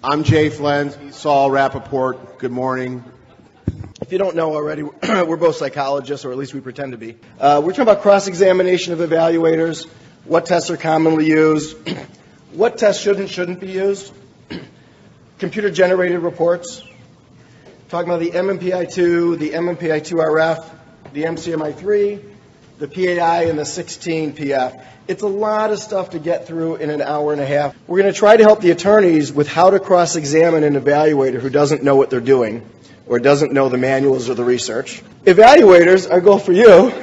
I'm Jay Flens. Saul Rappaport. Good morning. If you don't know already, we're both psychologists, or at least we pretend to be. We're talking about cross-examination of evaluators, what tests are commonly used, what tests should and shouldn't be used, computer-generated reports, talking about the MMPI-2, the MMPI-2RF, the MCMI-3, the PAI, and the 16PF. It's a lot of stuff to get through in an hour and a half. We're going to try to help the attorneys with how to cross-examine an evaluator who doesn't know what they're doing or doesn't know the manuals or the research. Evaluators, our goal for you,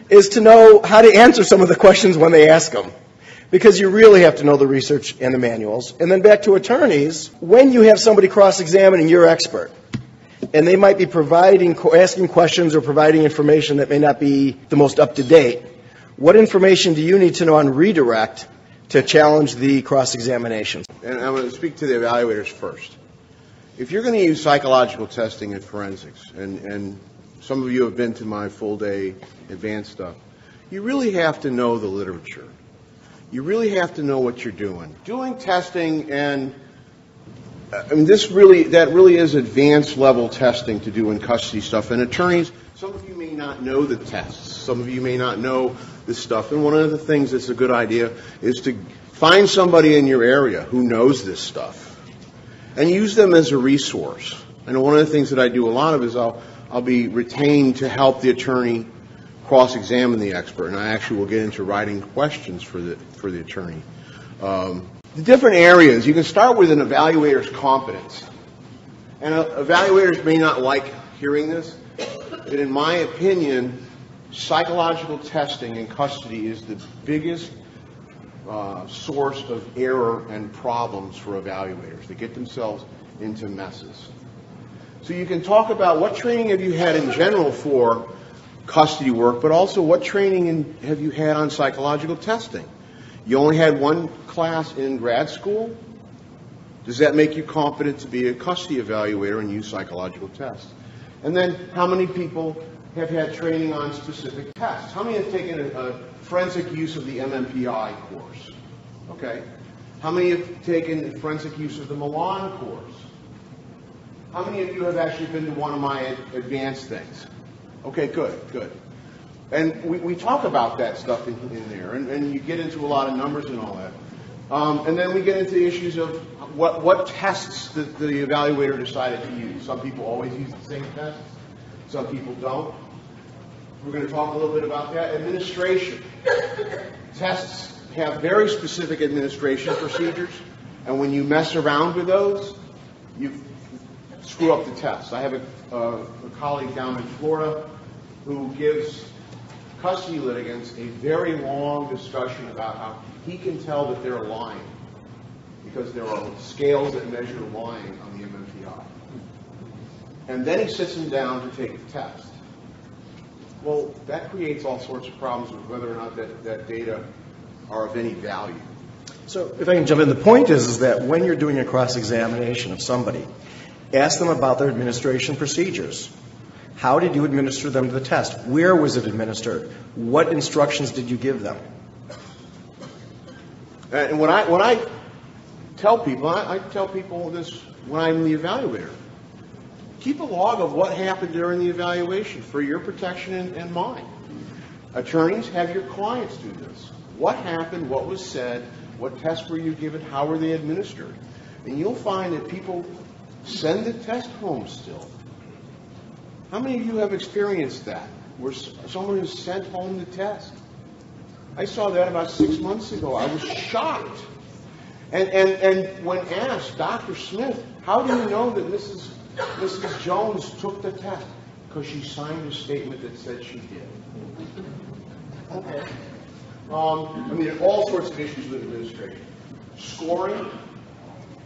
is to know how to answer some of the questions when they ask them, because you really have to know the research and the manuals. And then back to attorneys, when you have somebody cross-examining your expert, and they might be asking questions or providing information that may not be the most up-to-date, what information do you need to know on redirect to challenge the cross-examination? And I'm going to speak to the evaluators first. If you're going to use psychological testing in forensics, and some of you have been to my full-day advanced stuff, you really have to know the literature. You really have to know what you're doing. Doing testing, and that really is advanced level testing to do in custody stuff. And attorneys, some of you may not know the tests. Some of you may not know this stuff. And one of the things that's a good idea is to find somebody in your area who knows this stuff and use them as a resource. I know one of the things that I do a lot of is I'll be retained to help the attorney cross-examine the expert, and I actually will get into writing questions for the attorney. The different areas, you can start with an evaluator's competence. And evaluators may not like hearing this, but in my opinion, psychological testing in custody is the biggest source of error and problems for evaluators. They get themselves into messes. So you can talk about what training have you had in general for custody work, but also what training have you had on psychological testing? You only had one class in grad school? Does that make you competent to be a custody evaluator and use psychological tests? And then how many people have had training on specific tests? How many have taken a forensic use of the MMPI course? Okay. How many have taken forensic use of the Milan course? How many of you have actually been to one of my advanced things? Okay, good. And we talk about that stuff in there, and you get into a lot of numbers and all that. And then we get into the issues of what tests the evaluator decided to use. Some people always use the same tests. Some people don't. We're going to talk a little bit about that. Administration. Tests have very specific administration procedures, and when you mess around with those, you screw up the test. I have a colleague down in Florida who gives custody litigants a very long discussion about how he can tell that they're lying because there are scales that measure lying on the MMPI. And then he sits them down to take the test. Well, that creates all sorts of problems with whether or not that data are of any value. So if I can jump in, the point is that when you're doing a cross-examination of somebody, ask them about their administration procedures. How did you administer them to the test? Where was it administered? What instructions did you give them? And when I tell people, I tell people this when I'm the evaluator. Keep a log of what happened during the evaluation for your protection and mine. Attorneys, have your clients do this. What happened? What was said? What tests were you given? How were they administered? And you'll find that people send the test home still. How many of you have experienced that, where someone who sent home the test? I saw that about 6 months ago. I was shocked. And when asked, Dr. Smith, how do you know that Mrs. Jones took the test? Because she signed a statement that said she did. Okay. All sorts of issues with administration. Scoring,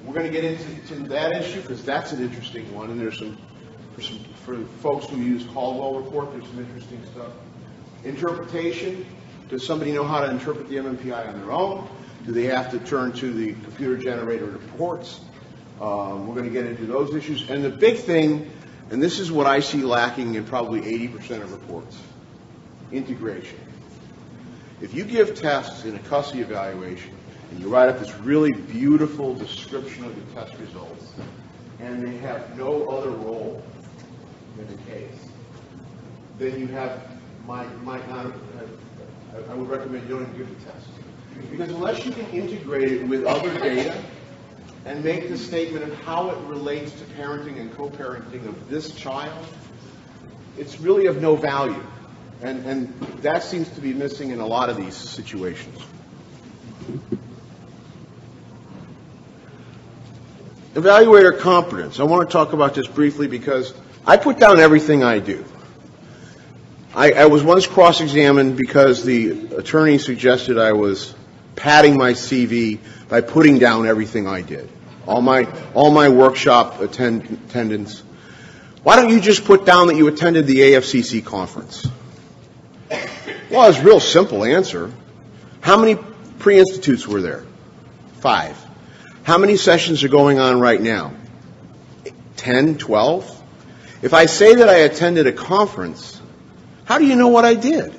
we're going to get into that issue because that's an interesting one, and there's for folks who use Caldwell report, there's some interesting stuff. Interpretation, does somebody know how to interpret the MMPI on their own? Do they have to turn to the computer-generated reports? We're going to get into those issues. And the big thing, and this is what I see lacking in probably 80% of reports, integration. If you give tests in a custody evaluation and you write up this really beautiful description of the test results, and they have no other role in the case, then you might not. I would recommend you don't even give the test, because unless you can integrate it with other data and make the statement of how it relates to parenting and co-parenting of this child, it's really of no value. And that seems to be missing in a lot of these situations. Evaluator competence. I want to talk about this briefly because I put down everything I do. I was once cross-examined because the attorney suggested I was padding my CV by putting down everything I did. All my workshop attendance. Why don't you just put down that you attended the AFCC conference? Well, it's a real simple answer. How many pre-institutes were there? 5. How many sessions are going on right now? 10, 12? If I say that I attended a conference, how do you know what I did?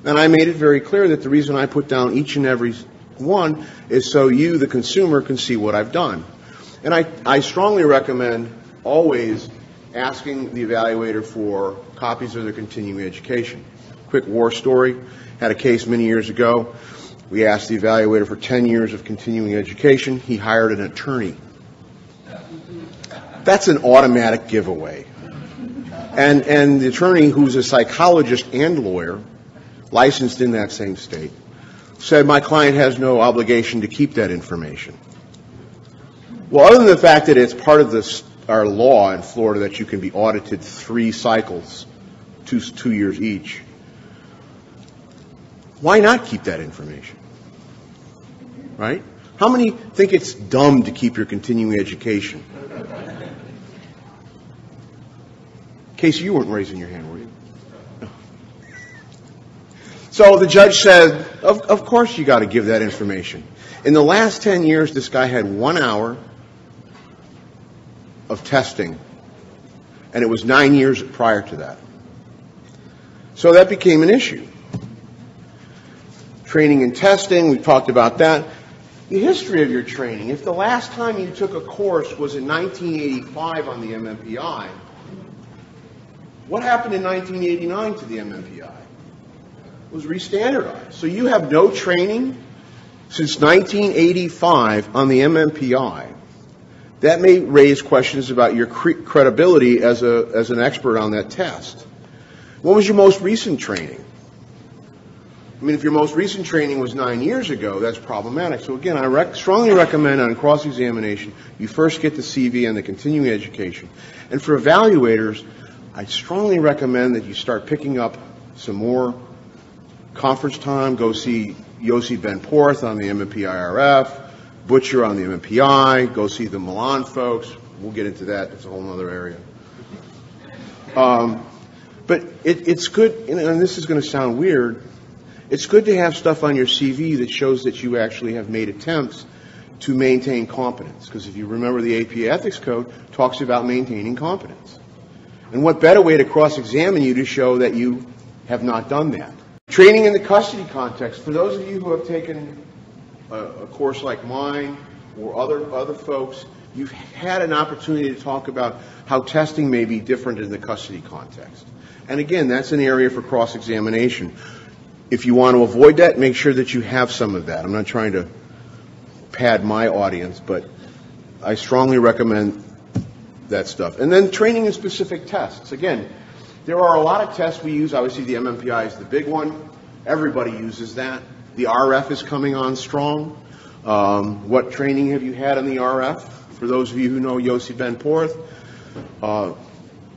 And I made it very clear that the reason I put down each and every one is so you, the consumer, can see what I've done. And I strongly recommend always asking the evaluator for copies of their continuing education. Quick war story. Had a case many years ago. We asked the evaluator for 10 years of continuing education. He hired an attorney. That's an automatic giveaway. And the attorney, who's a psychologist and lawyer, licensed in that same state, said my client has no obligation to keep that information. Well, other than the fact that it's part of our law in Florida that you can be audited 3 cycles, 2 years each, why not keep that information? Right? How many think it's dumb to keep your continuing education? Casey, you weren't raising your hand, were you? No. So the judge said, of course you got to give that information. In the last 10 years, this guy had 1 hour of testing, and it was 9 years prior to that. So that became an issue. Training and testing, we talked about that. The history of your training. If the last time you took a course was in 1985 on the MMPI, what happened in 1989 to the MMPI? It was restandardized. So you have no training since 1985 on the MMPI. That may raise questions about your credibility as an expert on that test. What was your most recent training? I mean, if your most recent training was 9 years ago, that's problematic. So again, I strongly recommend on cross-examination, you first get the CV and the continuing education. And for evaluators, I strongly recommend that you start picking up some more conference time. Go see Yossi Ben-Porth on the MMPI-RF, Butcher on the MMPI. Go see the Milan folks. We'll get into that. It's a whole other area. But it's good, and this is going to sound weird, it's good to have stuff on your CV that shows that you actually have made attempts to maintain competence. Because if you remember, the APA Ethics Code talks about maintaining competence. And what better way to cross-examine you to show that you have not done that? Training in the custody context. For those of you who have taken a course like mine or other folks, you've had an opportunity to talk about how testing may be different in the custody context. And again, that's an area for cross-examination. If you want to avoid that, make sure that you have some of that. I'm not trying to pad my audience, but I strongly recommend that stuff. And then training in specific tests. Again, there are a lot of tests we use. Obviously, the MMPI is the big one. Everybody uses that. The RF is coming on strong. What training have you had on the RF? For those of you who know Yossi Ben-Porth,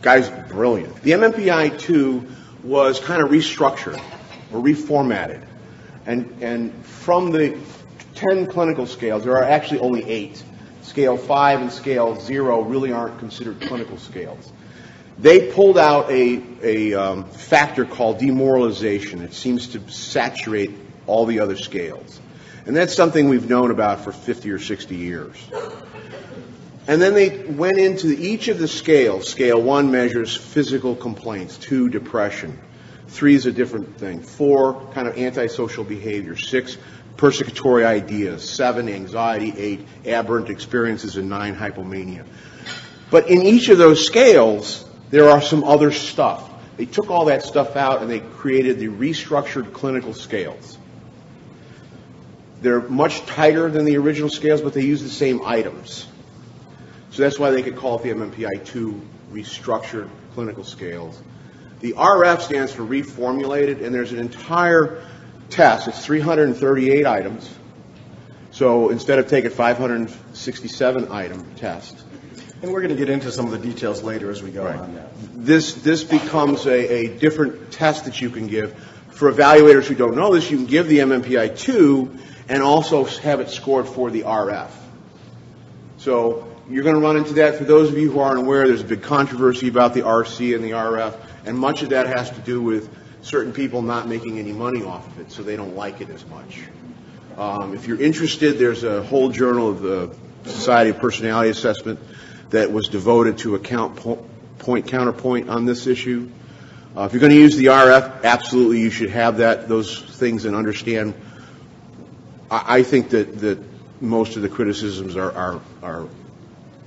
guy's brilliant. The MMPI-2 was kind of restructured or reformatted. And from the 10 clinical scales, there are actually only 8. Scale 5 and Scale 0 really aren't considered clinical scales. They pulled out a factor called demoralization. It seems to saturate all the other scales. And that's something we've known about for 50 or 60 years. And then they went into each of the scales. Scale 1 measures physical complaints, 2 depression, 3 is a different thing, 4 kind of antisocial behavior, 6 persecutory ideas, 7 anxiety, 8 aberrant experiences, and 9 hypomania. But in each of those scales, there are some other stuff. They took all that stuff out and they created the restructured clinical scales. They're much tighter than the original scales, but they use the same items. So that's why they could call it the MMPI-2 restructured clinical scales. The RF stands for reformulated, and there's an entire test. It's 338 items. So instead of taking 567 item test. And we're going to get into some of the details later as we go on that. This becomes a different test that you can give. For evaluators who don't know this, you can give the MMPI-2 and also have it scored for the RF. So you're going to run into that. For those of you who aren't aware, there's a big controversy about the RC and the RF, and much of that has to do with certain people not making any money off of it, so they don't like it as much. If you're interested, there's a whole journal of the Society of Personality Assessment that was devoted to a counterpoint on this issue. If you're going to use the RF, absolutely you should have those things and understand. I think that most of the criticisms are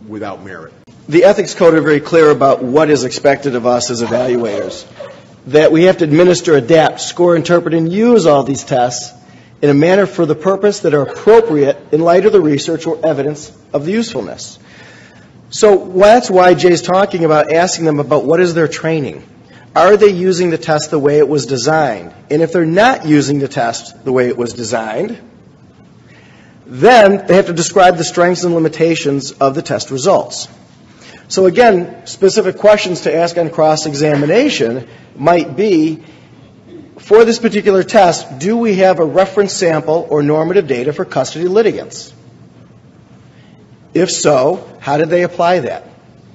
without merit. The ethics code are very clear about what is expected of us as evaluators, that we have to administer, adapt, score, interpret, and use all these tests in a manner for the purpose that are appropriate in light of the research or evidence of the usefulness. So that's why Jay's talking about asking them about what is their training. Are they using the test the way it was designed? And if they're not using the test the way it was designed, then they have to describe the strengths and limitations of the test results. So again, specific questions to ask on cross-examination might be, for this particular test, do we have a reference sample or normative data for custody litigants? If so, how did they apply that?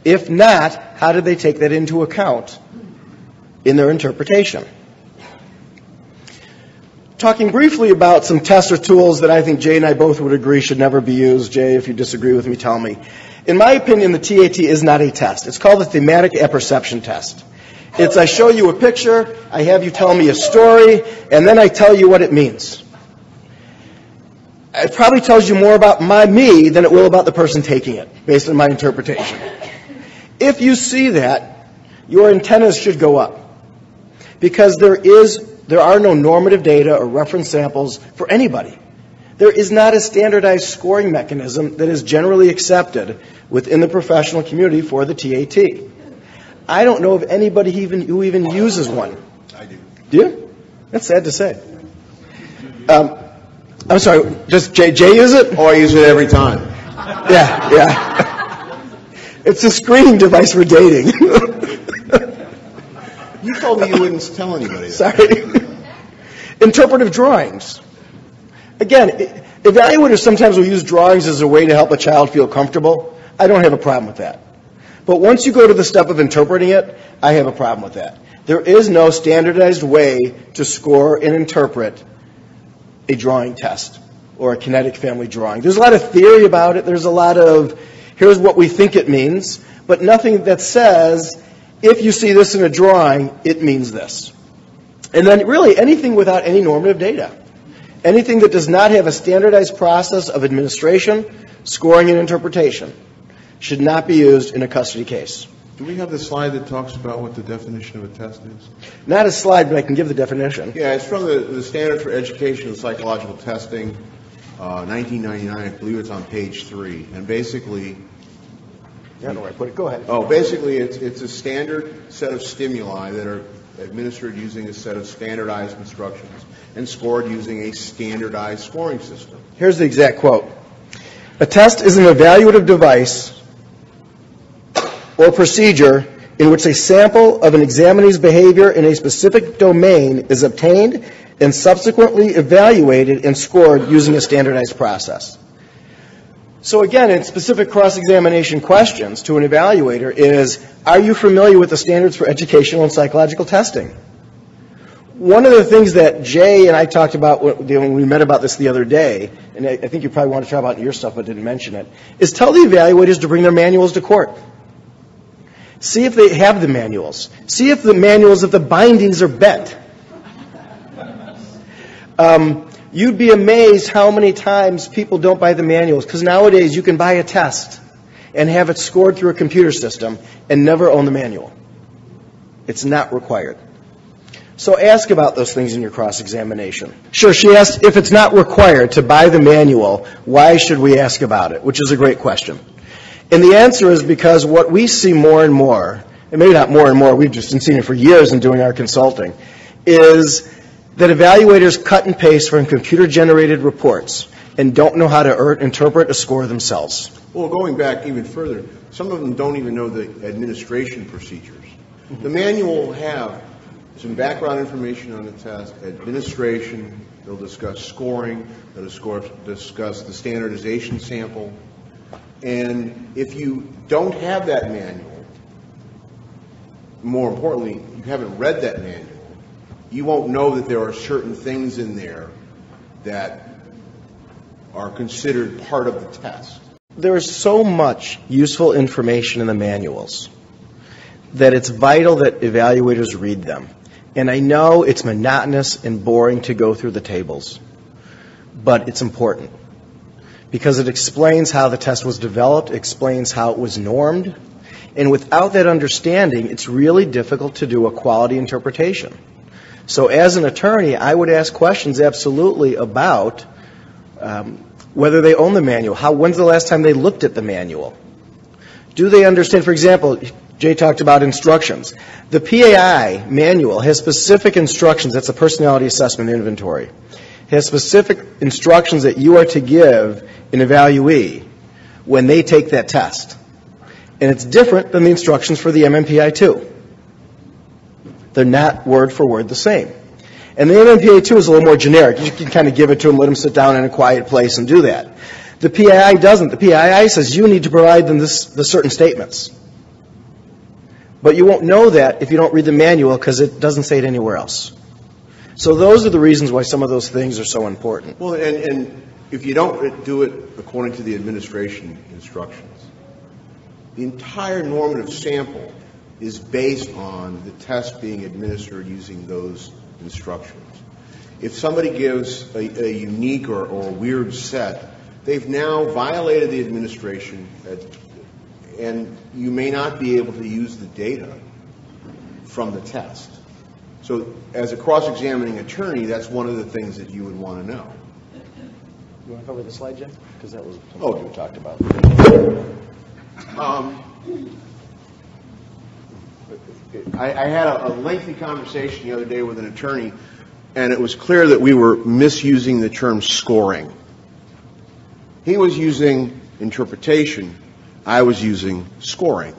If not, how did they take that into account in their interpretation? Talking briefly about some tests or tools that I think Jay and I both would agree should never be used. Jay, if you disagree with me, tell me. In my opinion, the TAT is not a test. It's called the thematic apperception test. It's I show you a picture, I have you tell me a story, and then I tell you what it means. It probably tells you more about me than it will about the person taking it, based on my interpretation. If you see that, your antennas should go up, because there are no normative data or reference samples for anybody. There is not a standardized scoring mechanism that is generally accepted within the professional community for the TAT. I don't know of anybody who even uses one. I do. Do you? That's sad to say. I'm sorry, does Jay use it? Oh, I use it every time. Yeah. It's a screening device for dating. You told me you wouldn't tell anybody that. Sorry. Interpretive drawings. Again, evaluators sometimes will use drawings as a way to help a child feel comfortable. I don't have a problem with that. But once you go to the step of interpreting it, I have a problem with that. There is no standardized way to score and interpret a drawing test or a kinetic family drawing. There's a lot of theory about it. There's a lot of, here's what we think it means, but nothing that says, if you see this in a drawing, it means this. And then really anything without any normative data. Anything that does not have a standardized process of administration, scoring, and interpretation should not be used in a custody case. Do we have the slide that talks about what the definition of a test is? Not a slide, but I can give the definition. Yeah, it's from the Standard for Education and Psychological Testing, 1999. I believe it's on page 3. And basically... I don't know where I put it. Go ahead. Oh, basically it's a standard set of stimuli that are administered using a set of standardized instructions and scored using a standardized scoring system. Here's the exact quote. A test is an evaluative device or procedure in which a sample of an examinee's behavior in a specific domain is obtained and subsequently evaluated and scored using a standardized process. So again, in specific cross-examination questions to an evaluator is, are you familiar with the standards for educational and psychological testing? One of the things that Jay and I talked about when we met about this the other day, and I think you probably want to talk about your stuff but didn't mention it, is tell the evaluators to bring their manuals to court. See if they have the manuals. See if the bindings are bent. You'd be amazed how many times people don't buy the manuals, because nowadays you can buy a test and have it scored through a computer system and never own the manual. It's not required. So ask about those things in your cross-examination. Sure, she asked if it's not required to buy the manual, why should we ask about it, which is a great question. And the answer is because what we see more and more, and maybe not more and more, we've just been seeing it for years in doing our consulting, is that evaluators cut and paste from computer-generated reports and don't know how to interpret a score themselves. Well, going back even further, some of them don't even know the administration procedures. The manual will have some background information on the test, administration, they'll discuss scoring, they'll discuss the standardization sample. And if you don't have that manual, more importantly, you haven't read that manual, you won't know that there are certain things in there that are considered part of the test. There is so much useful information in the manuals that it's vital that evaluators read them. And I know it's monotonous and boring to go through the tables, but it's important because it explains how the test was developed, explains how it was normed, and without that understanding, it's really difficult to do a quality interpretation. So as an attorney, I would ask questions absolutely about whether they own the manual. When's the last time they looked at the manual? Do they understand, for example, Jay talked about instructions. The PAI manual has specific instructions. That's a personality assessment inventory. It has specific instructions that you are to give an evaluee when they take that test. And it's different than the instructions for the MMPI-2. They're not word for word the same. And the MMPI-2 is a little more generic. You can kind of give it to them, let them sit down in a quiet place and do that. The PAI doesn't. The PAI says you need to provide them the certain statements. But you won't know that if you don't read the manual because it doesn't say it anywhere else. So those are the reasons why some of those things are so important. Well, and if you don't do it according to the administration instructions, the entire normative sample is based on the test being administered using those instructions. If somebody gives a unique or a weird set, they've now violated the administration, and you may not be able to use the data from the test. So as a cross-examining attorney, that's one of the things that you would want to know. You want to cover the slide, Jim? Because that was something we talked about. I had a lengthy conversation the other day with an attorney, and it was clear that we were misusing the term scoring. He was using interpretation. I was using scoring.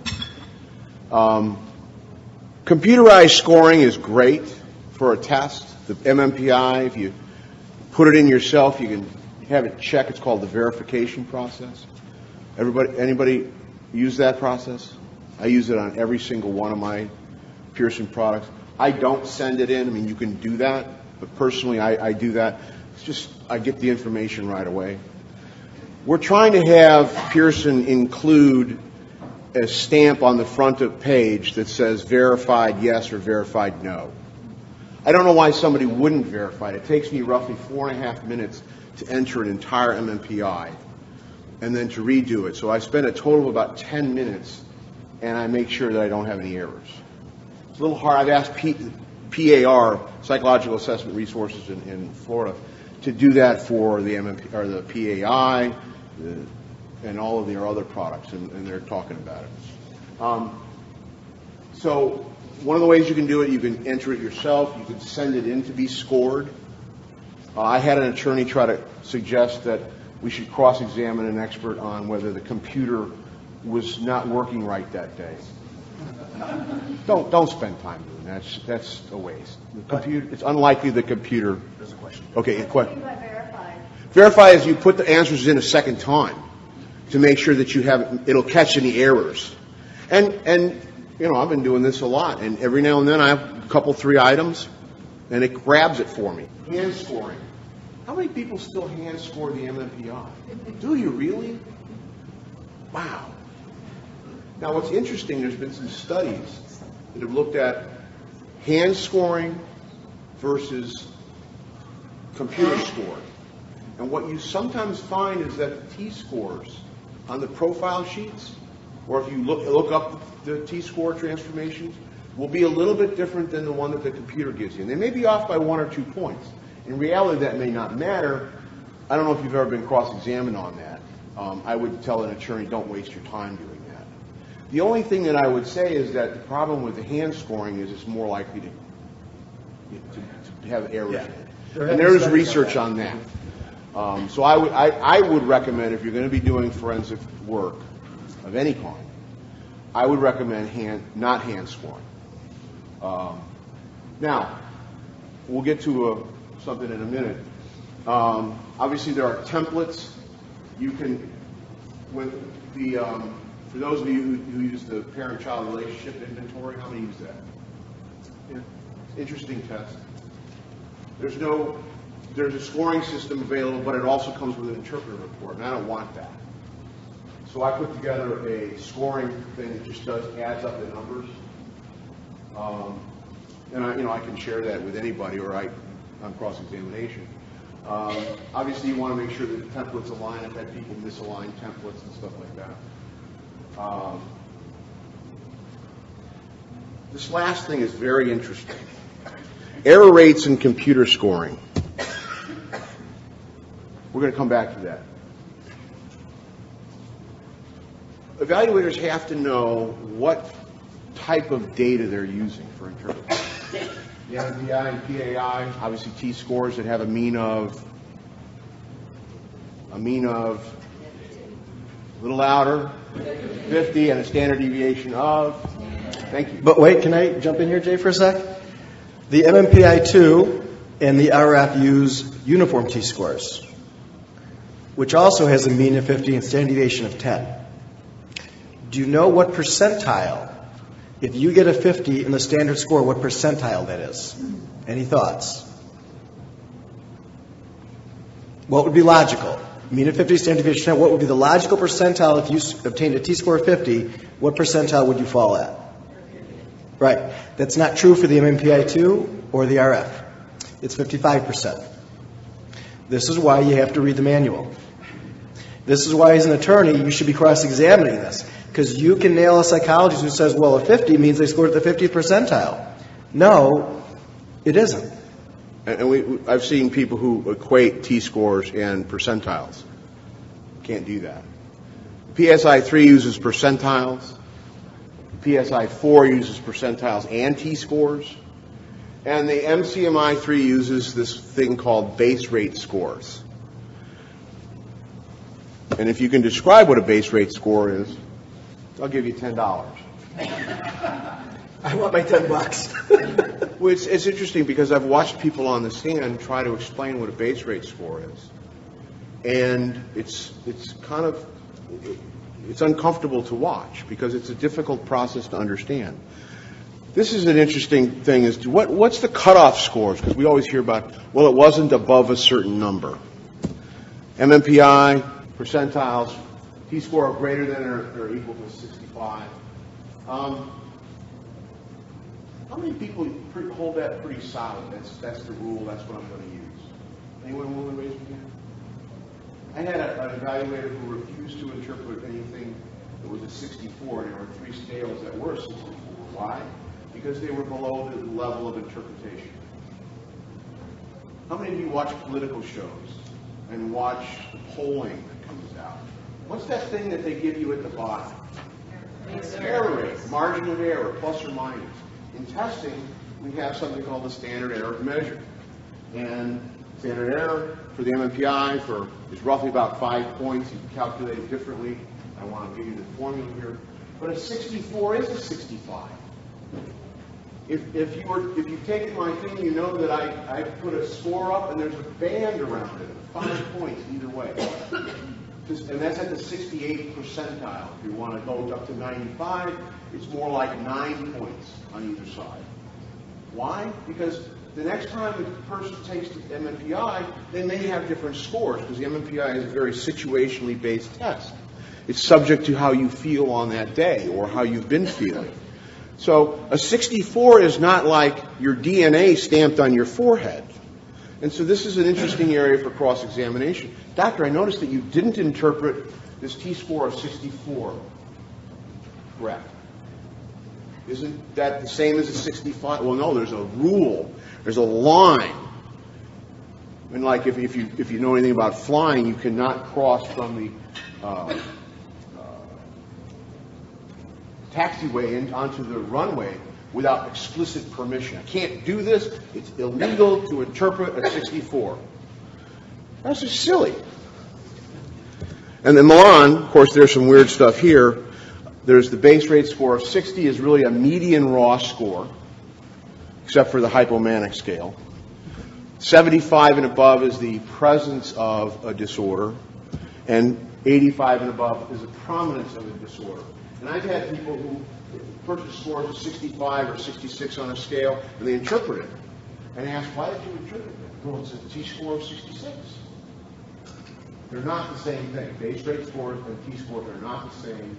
Computerized scoring is great for a test. The MMPI, if you put it in yourself, you can have it check. It's called the verification process. Anybody use that process? I use it on every single one of my Pearson products. I don't send it in. I mean, you can do that, but personally, I do that. It's just I get the information right away. We're trying to have Pearson include a stamp on the front of the page that says verified yes or verified no. I don't know why somebody wouldn't verify it. It takes me roughly 4.5 minutes to enter an entire MMPI and then to redo it. So I spend a total of about 10 minutes, and I make sure that I don't have any errors. It's a little hard. I've asked PAR, Psychological Assessment Resources in Florida, to do that for the MMP, or the PAI, and all of their other products, and they're talking about it. So one of the ways you can do it, you can enter it yourself. You can send it in to be scored. I had an attorney try to suggest that we should cross-examine an expert on whether the computer was not working right that day. Don't spend time doing that. That's a waste. The computer, it's unlikely the computer. There's a question. Okay, a question. What do you mean by verified? Verify is you put the answers in a second time to make sure that you have it'll catch any errors. And you know, I've been doing this a lot, and every now and then I have a couple, 3 items, and it grabs it for me. Hand scoring. How many people still hand score the MMPI? Do you really? Wow. Now, what's interesting, there's been some studies that have looked at hand scoring versus computer scored. And what you sometimes find is that the T-scores on the profile sheets, or if you look up the T-score transformations, will be a little bit different than the one that the computer gives you. And they may be off by 1 or 2 points. In reality, that may not matter. I don't know if you've ever been cross-examined on that. I would tell an attorney, don't waste your time doing that. The only thing that I would say is that the problem with the hand scoring is it's more likely to have errors in it. And there is research on that. So I would recommend, if you're going to be doing forensic work of any kind, I would recommend not hand scoring. Now, we'll get to something in a minute. Obviously, there are templates. You can, with the, for those of you who use the parent-child relationship inventory, how many use that? Yeah. Interesting test. There's a scoring system available, but it also comes with an interpreter report, and I don't want that. So I put together a scoring thing that just adds up the numbers. And I can share that with anybody, or on cross-examination. Obviously, you want to make sure that the templates align. I've had people misalign templates and stuff like that. This last thing is very interesting. Error rates in computer scoring. We're going to come back to that. Evaluators have to know what type of data they're using for interpretation. The MMPI and PAI, obviously T-scores that have a mean of, a little louder, 50, and a standard deviation of. Thank you. But wait, can I jump in here, Jay, for a sec? The MMPI-2 and the RF use uniform T-scores, which also has a mean of 50 and standard deviation of 10. Do you know what percentile, if you get a 50 in the standard score, what percentile that is? Any thoughts? What would be logical? Mean of 50, standard deviation of 10. What would be the logical percentile if you obtained a T-score of 50? What percentile would you fall at? Right. That's not true for the MMPI-2 or the RF. It's 55%. This is why you have to read the manual. This is why, as an attorney, you should be cross-examining this, because you can nail a psychologist who says, well, a 50 means they scored at the 50th percentile. No, it isn't. And I've seen people who equate T-scores and percentiles. Can't do that. PSI-3 uses percentiles. PSI-4 uses percentiles and T-scores. And the MCMI-3 uses this thing called base rate scores. And if you can describe what a base rate score is, I'll give you $10. I want my $10. Well, it's interesting because I've watched people on the stand try to explain what a base rate score is. And it's uncomfortable to watch because it's a difficult process to understand. This is an interesting thing as to what's the cutoff scores, because we always hear about, well, it wasn't above a certain number. MMPI, percentiles, T-score greater than or equal to 65. How many people hold that pretty solid? That's the rule, that's what I'm going to use. Anyone willing to raise their hand? I had an evaluator who refused to interpret anything that was a 64, and there were 3 scales that were 64. Why? Because they were below the level of interpretation. How many of you watch political shows and watch the polling that comes out? What's that thing that they give you at the bottom? Error rate, margin of error, plus or minus. In testing, we have something called the standard error measure. And standard error for the MMPI is roughly about 5 points. You can calculate it differently. I want to give you the formula here. But a 64 is a 65. If you've taken my thing, you know that I put a score up and there's a band around it, 5 points either way. And that's at the 68th percentile. If you want to go up to 95, it's more like 9 points on either side. Why? Because the next time the person takes the MMPI, they may have different scores, because the MMPI is a very situationally based test. It's subject to how you feel on that day or how you've been feeling. So a 64 is not like your DNA stamped on your forehead. And so this is an interesting area for cross-examination. Doctor, I noticed that you didn't interpret this T-score of 64 correct. Isn't that the same as a 65? Well, no, there's a rule. There's a line. And like if you know anything about flying, you cannot cross from the taxiway onto the runway without explicit permission. I can't do this. It's illegal to interpret a 64. That's just silly. And in Milan, of course, there's some weird stuff here. There's the base rate score of 60 is really a median raw score, except for the hypomanic scale. 75 and above is the presence of a disorder, and 85 and above is the prominence of a disorder. And I've had people who purchase scores of 65 or 66 on a scale, and they interpret it. And ask, why did you interpret it? Well, it's a T-score of 66. They're not the same thing. Base rate scores and T-scores are not the same.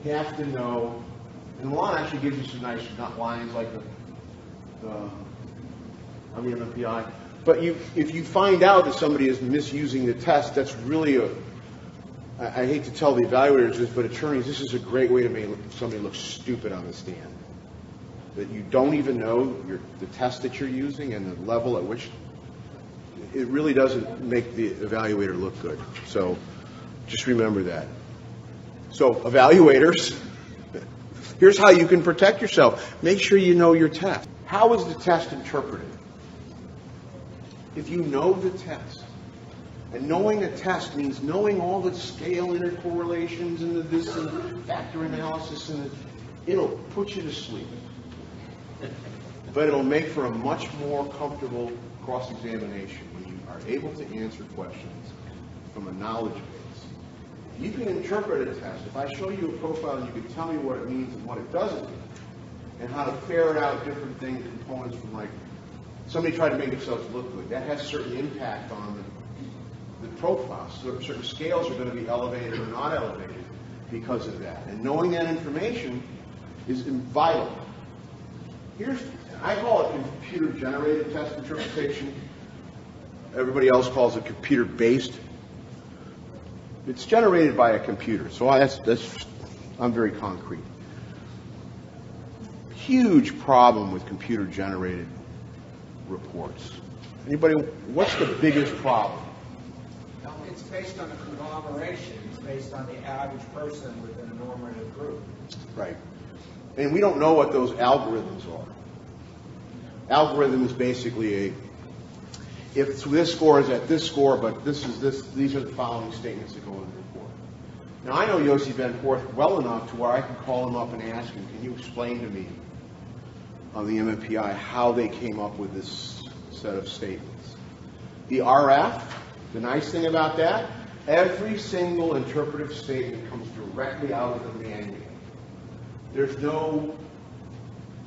You have to know, and Milan actually gives you some nice lines like on the MMPI. But if you find out that somebody is misusing the test, that's really I hate to tell the evaluators this, but attorneys, this is a great way to make somebody look stupid on the stand. That you don't even know the test that you're using and the level at which it really doesn't make the evaluator look good. So just remember that. So evaluators, here's how you can protect yourself. Make sure you know your test. How is the test interpreted? If you know the test, and knowing a test means knowing all the scale intercorrelations and the this and factor analysis, and it'll put you to sleep. But it'll make for a much more comfortable cross-examination when you are able to answer questions from a knowledge base. You can interpret a test. If I show you a profile and you can tell me what it means and what it doesn't mean, and how to ferret out different things, components from like somebody tried to make themselves look good, that has certain impact on the profile. So certain scales are going to be elevated or not elevated because of that. And knowing that information is vital. I call it computer-generated test interpretation. Everybody else calls it computer-based. It's generated by a computer, so I'm very concrete. Huge problem with computer-generated reports. Anybody? What's the biggest problem? It's based on a conglomeration. It's based on the average person within a normative group. Right. And we don't know what those algorithms are. Algorithm is basically if this score is at this score, but these are the following statements that go in the report. Now, I know Yossi Van Forth well enough to where I can call him up and ask him, can you explain to me on the MMPI how they came up with this set of statements? The RF, the nice thing about that, every single interpretive statement comes directly out of the manual. There's no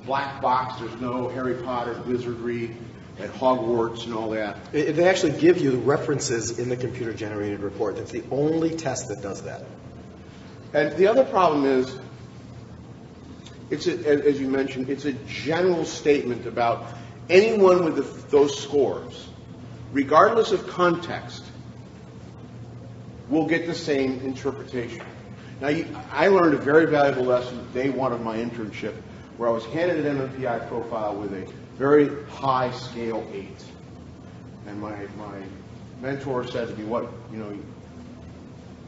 black box, there's no Harry Potter wizardry at Hogwarts and all that. They actually give you the references in the computer-generated report. That's the only test that does that. And the other problem is, as you mentioned, it's a general statement about anyone with those scores, regardless of context, will get the same interpretation. Now, I learned a very valuable lesson day one of my internship, where I was handed an MMPI profile with a very high scale 8. And my mentor said to me,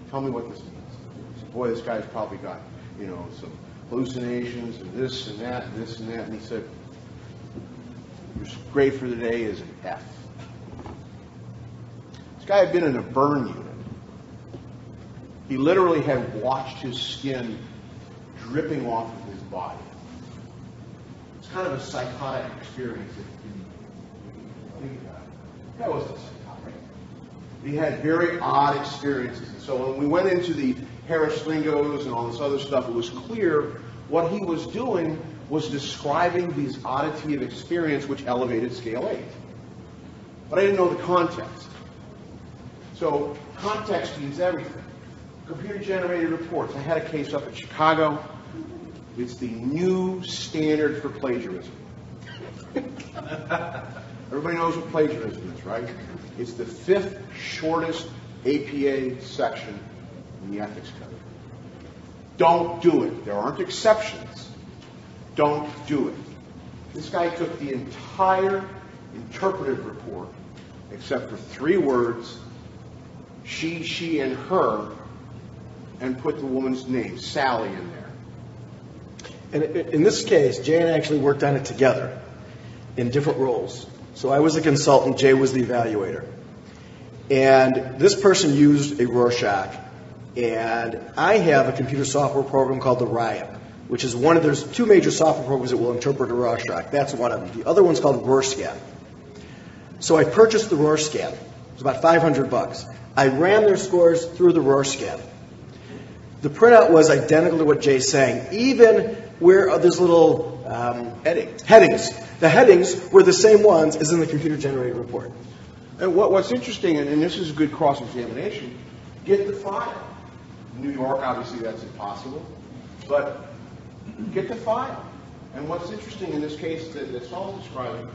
tell me what this means. I said, boy, this guy's probably got, some hallucinations and this and that and this and that. And he said, your grade for the day is an F. This guy had been in a burn unit. He literally had watched his skin dripping off of his body. It's kind of a psychotic experience if you think about it. That wasn't psychotic. He had very odd experiences. And so when we went into the Harris Lingos and all this other stuff, it was clear what he was doing was describing these oddity of experience which elevated scale 8. But I didn't know the context. So context means everything. Computer-generated reports. I had a case up in Chicago. It's the new standard for plagiarism. Everybody knows what plagiarism is, right? It's the 5th shortest APA section in the ethics code. Don't do it. There aren't exceptions. Don't do it. This guy took the entire interpretive report, except for 3 words, she, and her, and put the woman's name, Sally, in there. And in this case, Jay and I actually worked on it together in different roles. So I was the consultant, Jay was the evaluator. And this person used a Rorschach, and I have a computer software program called the Riot, which is there's 2 major software programs that will interpret a Rorschach. That's one of them. The other one's called Rorscan. So I purchased the Rorscan. It was about $500. I ran their scores through the Rorscan. The printout was identical to what Jay's saying, even where there's little headings. The headings were the same ones as in the computer-generated report. And what's interesting, and this is a good cross-examination, get the file. In New York, obviously, that's impossible, but get the file. And what's interesting in this case that Saul's describing,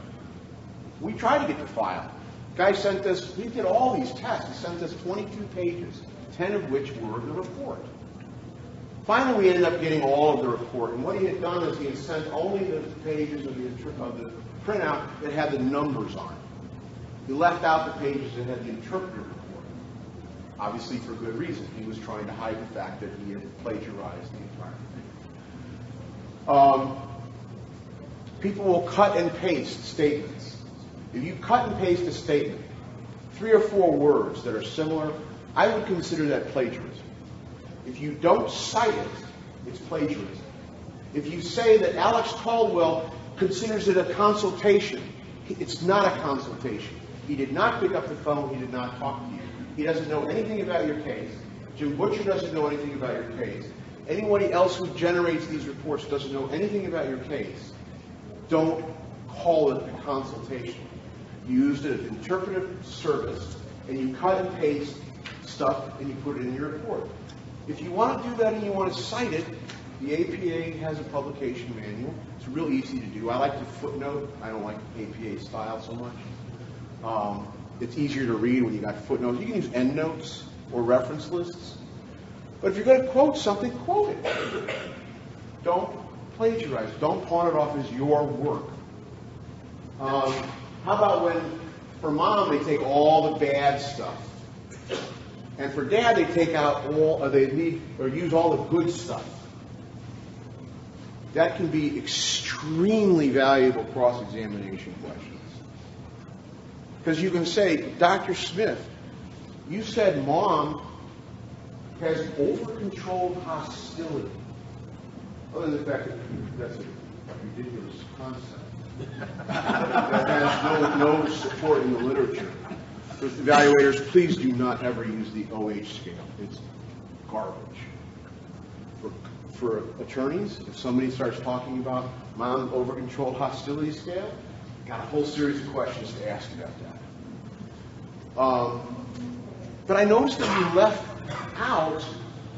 we tried to get the file. Guy sent us, we did all these tests. He sent us 22 pages, 10 of which were the report. Finally, we ended up getting all of the report. And what he had done is he had sent only the pages of the printout that had the numbers on it. He left out the pages that had the interpretive report. Obviously, for good reason. He was trying to hide the fact that he had plagiarized the entire thing. People will cut and paste statements. If you cut and paste a statement, 3 or 4 words that are similar, I would consider that plagiarism. If you don't cite it, it's plagiarism. If you say that Alex Caldwell considers it a consultation, it's not a consultation. He did not pick up the phone. He did not talk to you. He doesn't know anything about your case. Jim Butcher doesn't know anything about your case. Anybody else who generates these reports doesn't know anything about your case. Don't call it a consultation. You used it as an interpretive service, and you cut and paste stuff, and you put it in your report. If you want to do that and you want to cite it, the APA has a publication manual. It's real easy to do. I like to footnote. I don't like APA style so much. It's easier to read when you got footnotes. You can use endnotes or reference lists. But if you're going to quote something, quote it. Don't plagiarize. Don't pawn it off as your work. How about when, for mom, they take all the bad stuff, and for dad, they take out use all the good stuff. That can be extremely valuable cross-examination questions. Because you can say, Dr. Smith, you said mom has over-controlled hostility. Other than the fact that that's a ridiculous concept. that has no support in the literature. So evaluators, please do not ever use the OH scale. It's garbage. For attorneys, if somebody starts talking about mom over-controlled hostility scale, got a whole series of questions to ask about that. But I noticed that you left out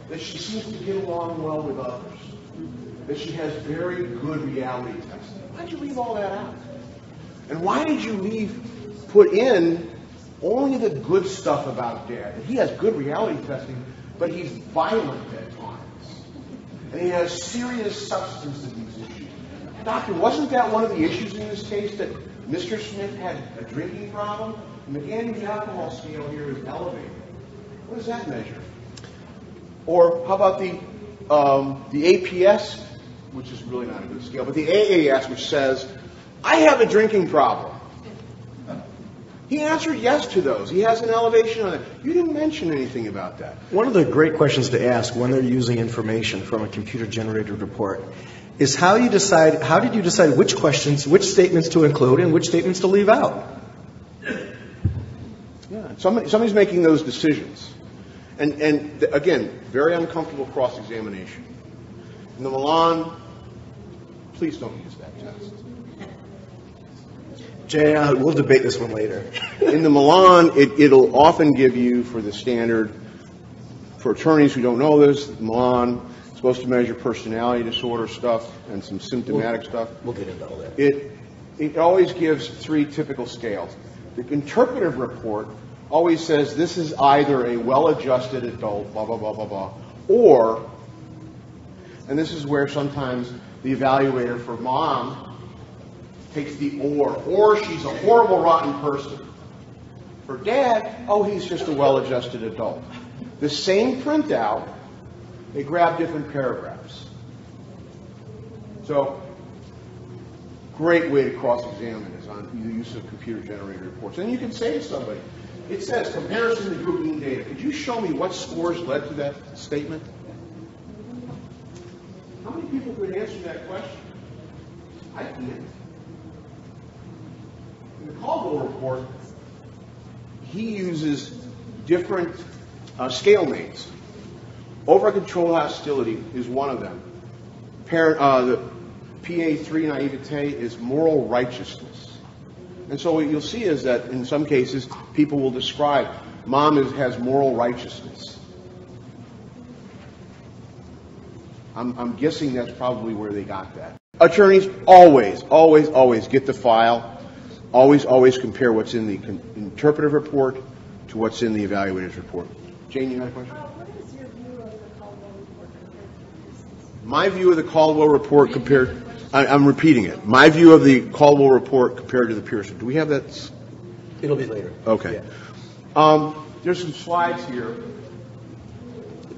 that she seems to get along well with others, that she has very good reality testing. Why'd you leave all that out? And why did you put in only the good stuff about Dad? He has good reality testing, but he's violent at times. And he has serious substance abuse issues. Doctor, wasn't that one of the issues in this case, that Mr. Smith had a drinking problem? And the McAndrews alcohol scale here is elevated. What does that measure? Or how about the APS, which is really not a good scale, but the AAS, which says, I have a drinking problem. He answered yes to those. He has an elevation on it. You didn't mention anything about that. One of the great questions to ask when they're using information from a computer-generated report is how did you decide which statements to include and which statements to leave out? Yeah, somebody's making those decisions. And again, very uncomfortable cross-examination. In the Milan, please don't use that test. Jay, we'll debate this one later. In the Milan, it'll often give you, for the standard, for attorneys who don't know this, Milan is supposed to measure personality disorder stuff and some symptomatic stuff. We'll get into all that. it always gives 3 typical scales. The interpretive report always says this is either a well-adjusted adult, blah, blah, blah, blah, blah, or, and this is where sometimes the evaluator for mom takes the or she's a horrible, rotten person. For dad, oh, he's just a well-adjusted adult. The same printout, they grab different paragraphs. So, great way to cross-examine is on the use of computer-generated reports. And you can say to somebody, it says comparison to group mean data. Could you show me what scores led to that statement? How many people could answer that question? I can't. In the Caldwell report, he uses different scale names. Over-control hostility is one of them. The PA3 naivete is moral righteousness. And so what you'll see is that in some cases, people will describe, mom has moral righteousness. I'm guessing that's probably where they got that. Attorneys always get the file. Always compare what's in the interpretive report to what's in the evaluator's report. Jane, you had a question? What is your view of the Caldwell report compared to Pearson's? My view of the Caldwell report compared... I'm repeating it. My view of the Caldwell report compared to the Pearson. Do we have that? It'll be later. Okay. Yeah. There's some slides here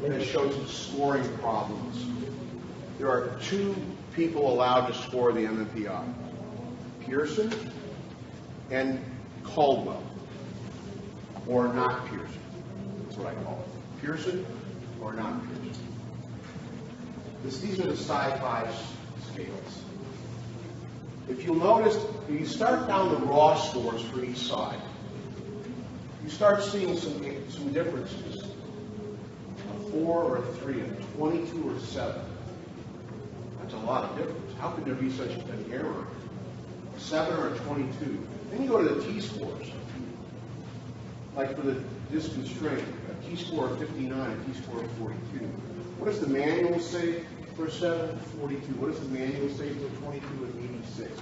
that show some scoring problems. There are 2 people allowed to score the MMPI. Pearson and Caldwell, or not Pearson. That's what I call it. Pearson or not Pearson. These are the sci-fi scales. If you'll notice, you start down the raw scores for each side. You start seeing some differences. A 4 or a 3, a 22 or a 7. That's a lot of difference. How could there be such an error? A 7 or a 22. Then you go to the T-scores. Like for the disconstraint, a T-score of 59, a T-score of 42. What does the manual say for a 7? 42. What does the manual say for a 22 and 86?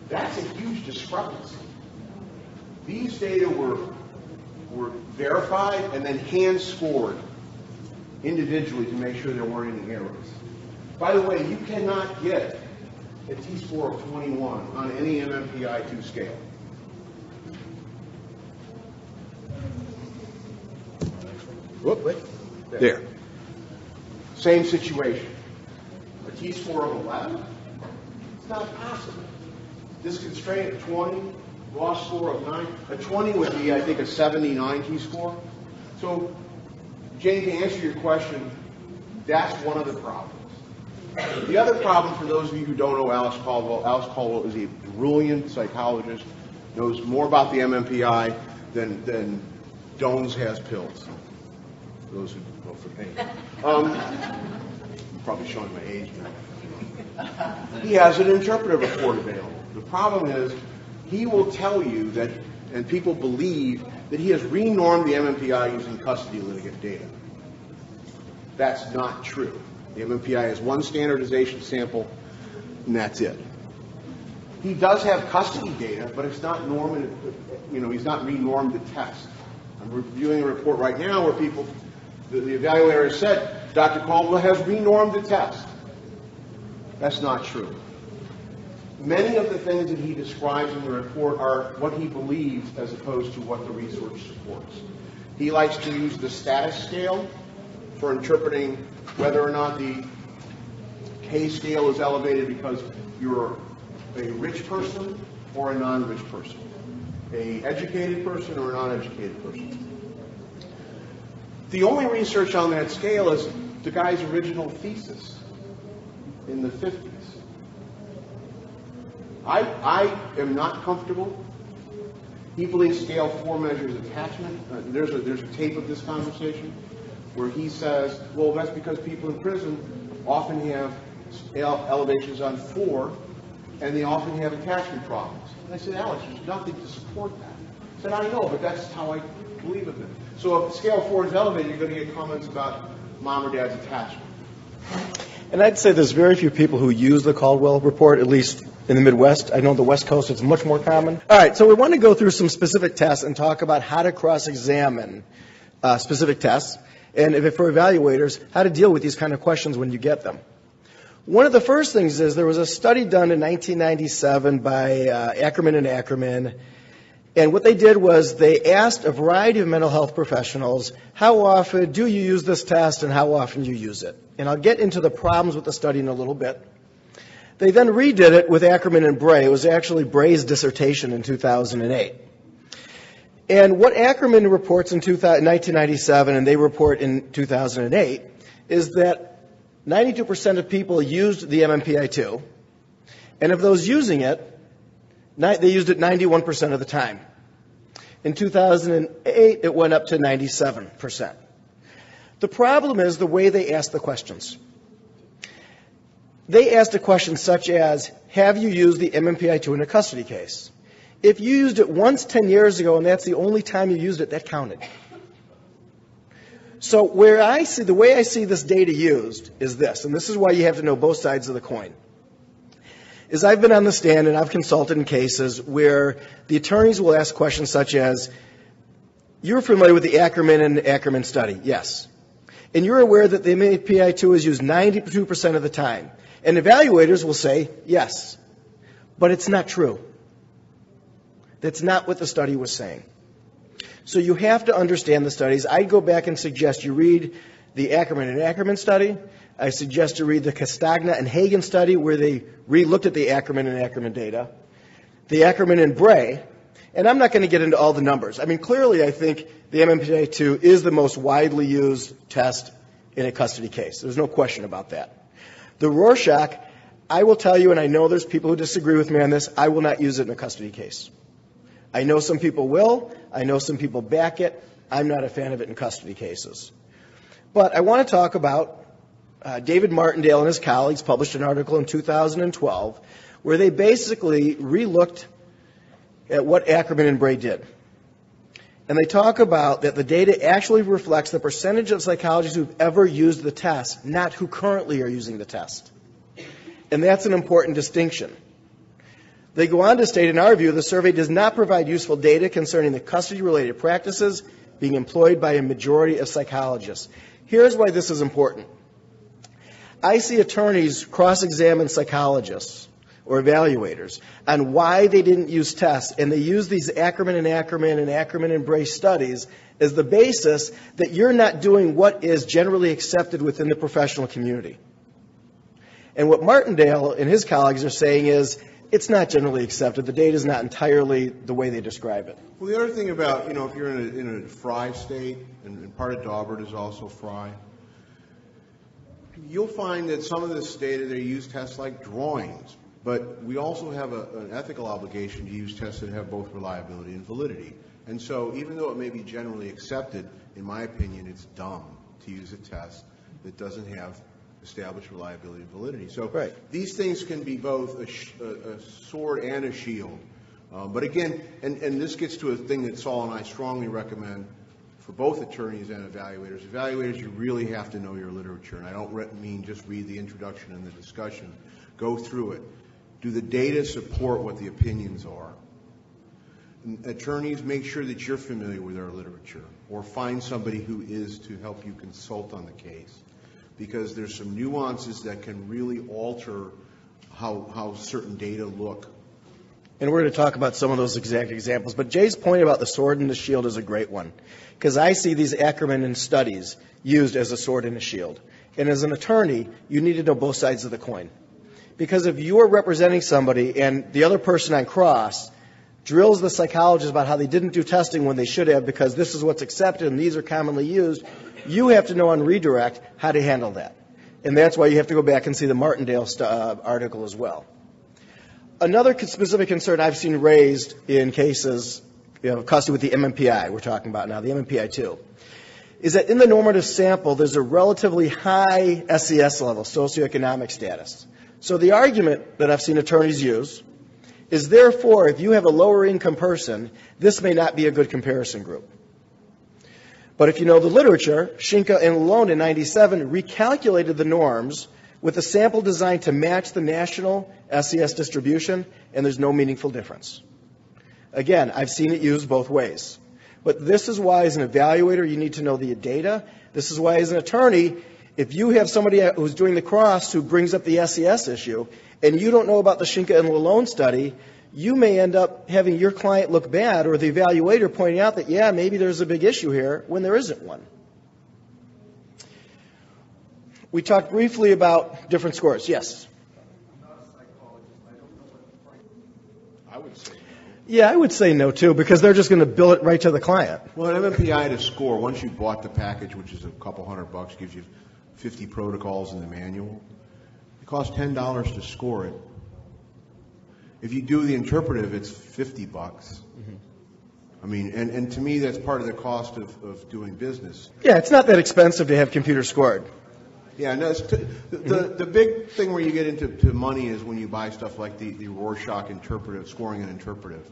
That's a huge discrepancy. These data were verified and then hand-scored individually to make sure there weren't any errors. By the way, you cannot get a T-score of 21 on any MMPI-2 scale. Whoop, wait. There. Same situation. A T-score of 11? It's not possible. Disconstraint of 20, raw score of 9. A 20 would be, I think, a 79 T-score. So, Jane, to answer your question, that's one of the problems. The other problem, for those of you who don't know Alice Caldwell is a brilliant psychologist, knows more about the MMPI than Dones has pills. For those who vote for me. I'm probably showing my age now. He has an interpretive report available. The problem is, he will tell you that, and people believe, that he has renormed the MMPI using custody litigant data. That's not true. The MMPI has one standardization sample, and that's it. He does have custody data, but it's not normative. He's not renormed the test. I'm reviewing a report right now where the evaluator has said, Dr. Caldwell has renormed the test. That's not true. Many of the things that he describes in the report are what he believes as opposed to what the research supports. He likes to use the status scale for interpreting whether or not the K scale is elevated because you're a rich person or a non-rich person, a educated person or a non-educated person. The only research on that scale is the guy's original thesis in the 50s. I am not comfortable. He believes scale 4 measures attachment. There's a tape of this conversation where he says, well, that's because people in prison often have elevations on 4, and they often have attachment problems. And I said, Alex, there's nothing to support that. I said, I know, but that's how I believe of it. So if scale 4 is elevated, you're going to get comments about mom or dad's attachment. And I'd say there's very few people who use the Caldwell report, at least in the Midwest. I know the West Coast it's much more common. All right, so we want to go through some specific tests and talk about how to cross-examine specific tests, and if for evaluators, how to deal with these kind of questions when you get them. One of the first things is there was a study done in 1997 by Ackerman and Ackerman, and what they did was they asked a variety of mental health professionals, how often do you use this test and how often you use it? And I'll get into the problems with the study in a little bit. They then redid it with Ackerman and Bray. It was actually Bray's dissertation in 2008. And what Ackerman reports in 1997 and they report in 2008 is that 92% of people used the MMPI-2, and of those using it, they used it 91% of the time. In 2008, it went up to 97%. The problem is the way they asked the questions. They asked a question such as, have you used the MMPI-2 in a custody case? If you used it once 10 years ago and that's the only time you used it, that counted. So the way I see this data used is this, and this is why you have to know both sides of the coin, is I've been on the stand and I've consulted in cases where the attorneys will ask questions such as, you're familiar with the Ackerman and Ackerman study, yes. And you're aware that the MMPI-2 is used 92% of the time. And evaluators will say, yes. But it's not true. That's not what the study was saying. So you have to understand the studies. I go back and suggest you read the Ackerman and Ackerman study. I suggest you read the Castagna and Hagen study where they re-looked at the Ackerman and Ackerman data. The Ackerman and Bray. And I'm not going to get into all the numbers. I mean, clearly I think the MMPI-2 is the most widely used test in a custody case. There's no question about that. The Rorschach, I will tell you, and I know there's people who disagree with me on this, I will not use it in a custody case. I know some people will. I know some people back it. I'm not a fan of it in custody cases. But I want to talk about David Martindale and his colleagues published an article in 2012 where they basically re-looked at what Ackerman and Bray did. And they talk about that the data actually reflects the percentage of psychologists who've ever used the test, not who currently are using the test. And that's an important distinction. They go on to state, in our view, the survey does not provide useful data concerning the custody-related practices being employed by a majority of psychologists. Here's why this is important. I see attorneys cross-examine psychologists or evaluators on why they didn't use tests, and they use these Ackerman and Ackerman and Bray studies as the basis that you're not doing what is generally accepted within the professional community. And what Martindale and his colleagues are saying is, it's not generally accepted. The data is not entirely the way they describe it. Well, the other thing about, if you're in a Fry state, and part of Daubert is also Fry, you'll find that some of this data, they use tests like drawings. But we also have an ethical obligation to use tests that have both reliability and validity. And so even though it may be generally accepted, in my opinion, it's dumb to use a test that doesn't have established reliability and validity. So these things can be both a sword and a shield. But again, and this gets to a thing that Saul and I strongly recommend for both attorneys and evaluators. Evaluators, you really have to know your literature. And I don't mean just read the introduction and the discussion. Go through it. Do the data support what the opinions are? And attorneys, make sure that you're familiar with our literature, or find somebody who is to help you consult on the case. Because there's some nuances that can really alter how certain data look. And we're going to talk about some of those exact examples. But Jay's point about the sword and the shield is a great one. Because I see these Ackerman and studies used as a sword and a shield. And as an attorney, you need to know both sides of the coin. Because if you are representing somebody and the other person on cross drills the psychologist about how they didn't do testing when they should have because this is what's accepted and these are commonly used, you have to know on redirect how to handle that. And that's why you have to go back and see the Martindale article as well. Another specific concern I've seen raised in cases, custody with the MMPI, we're talking about now, the MMPI-2, is that in the normative sample, there's a relatively high SES level, socioeconomic status. So the argument that I've seen attorneys use is, therefore, if you have a lower income person, this may not be a good comparison group. But if you know the literature, Shinka and Lalonde in 97 recalculated the norms with a sample designed to match the national SES distribution, and there's no meaningful difference. Again, I've seen it used both ways. But this is why, as an evaluator, you need to know the data. This is why, as an attorney, if you have somebody who's doing the cross who brings up the SES issue, and you don't know about the Shinka and Lalone study, you may end up having your client look bad, or the evaluator pointing out that, yeah, maybe there's a big issue here when there isn't one. We talked briefly about different scores. Yes? I'm not a psychologist. I don't know what the I would say no. Yeah, I would say no, too, because they're just going to bill it right to the client. Well, an MMPI to score, once you bought the package, which is a couple $100, gives you 50 protocols in the manual, it costs $10 to score it. If you do the interpretive, it's $50. Mm-hmm. I mean, and to me, that's part of the cost of doing business. Yeah, it's not that expensive to have computer scored. Yeah, no, the big thing where you get into money is when you buy stuff like the Rorschach interpretive, scoring an interpretive.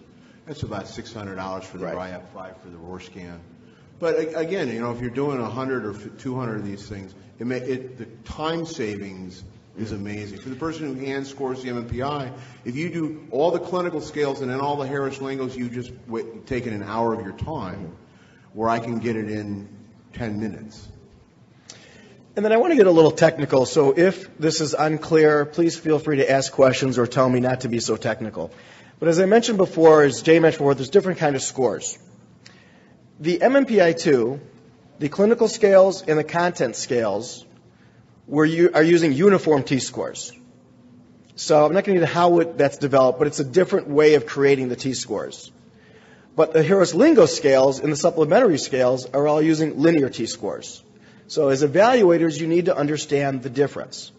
That's about $600 for the Right. for the Rorscan. But again, you know, if you're doing 100 or 200 of these things, the time savings is amazing. For the person who hand scores the MMPI, if you do all the clinical scales and then all the Harris Lingos, you just take in an hour of your time, where I can get it in 10 minutes. And then I want to get a little technical, so if this is unclear, please feel free to ask questions or tell me not to be so technical. But as I mentioned before, as Jay mentioned before, there's different kind of scores. The MMPI-2, the clinical scales and the content scales are using uniform T-scores. So I'm not going to get into how that's developed, but it's a different way of creating the T-scores. But the Harris Lingo scales and the supplementary scales are all using linear T-scores. So as evaluators, you need to understand the difference,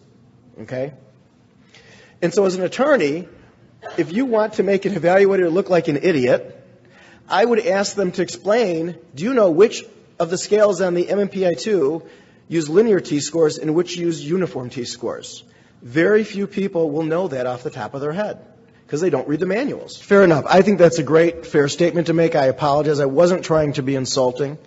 okay? And so as an attorney, if you want to make an evaluator look like an idiot, I would ask them to explain, do you know which of the scales on the MMPI-2 use linear T-scores and which use uniform T-scores? Very few people will know that off the top of their head because they don't read the manuals. Fair enough. I think that's a great, fair statement to make. I apologize. I wasn't trying to be insulting.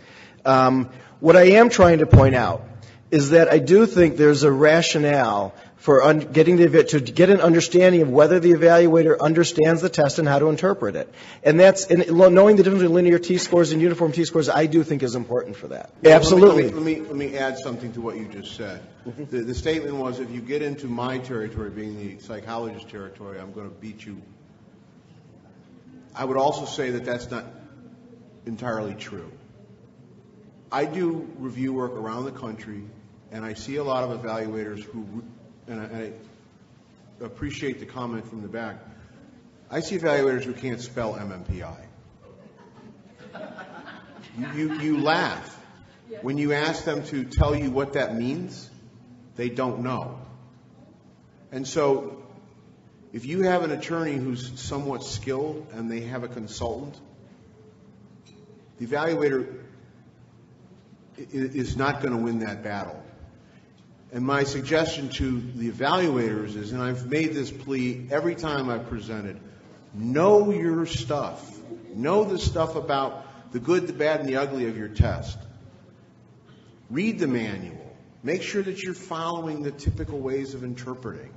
What I am trying to point out is that I do think there's a rationale for getting to get an understanding of whether the evaluator understands the test and how to interpret it. And knowing the difference between linear T-scores and uniform T-scores, I do think is important for that. Absolutely. Let me add something to what you just said. Mm-hmm. The statement was, if you get into my territory, being the psychologist territory, I'm going to beat you. I would also say that that's not entirely true. I do review work around the country, and I see a lot of evaluators who, and I appreciate the comment from the back, I see evaluators who can't spell MMPI. You laugh. When you ask them to tell you what that means, they don't know. And so, if you have an attorney who's somewhat skilled and they have a consultant, the evaluator is not going to win that battle. And my suggestion to the evaluators is, and I've made this plea every time I've presented, know your stuff. Know the stuff about the good, the bad, and the ugly of your test. Read the manual. Make sure that you're following the typical ways of interpreting.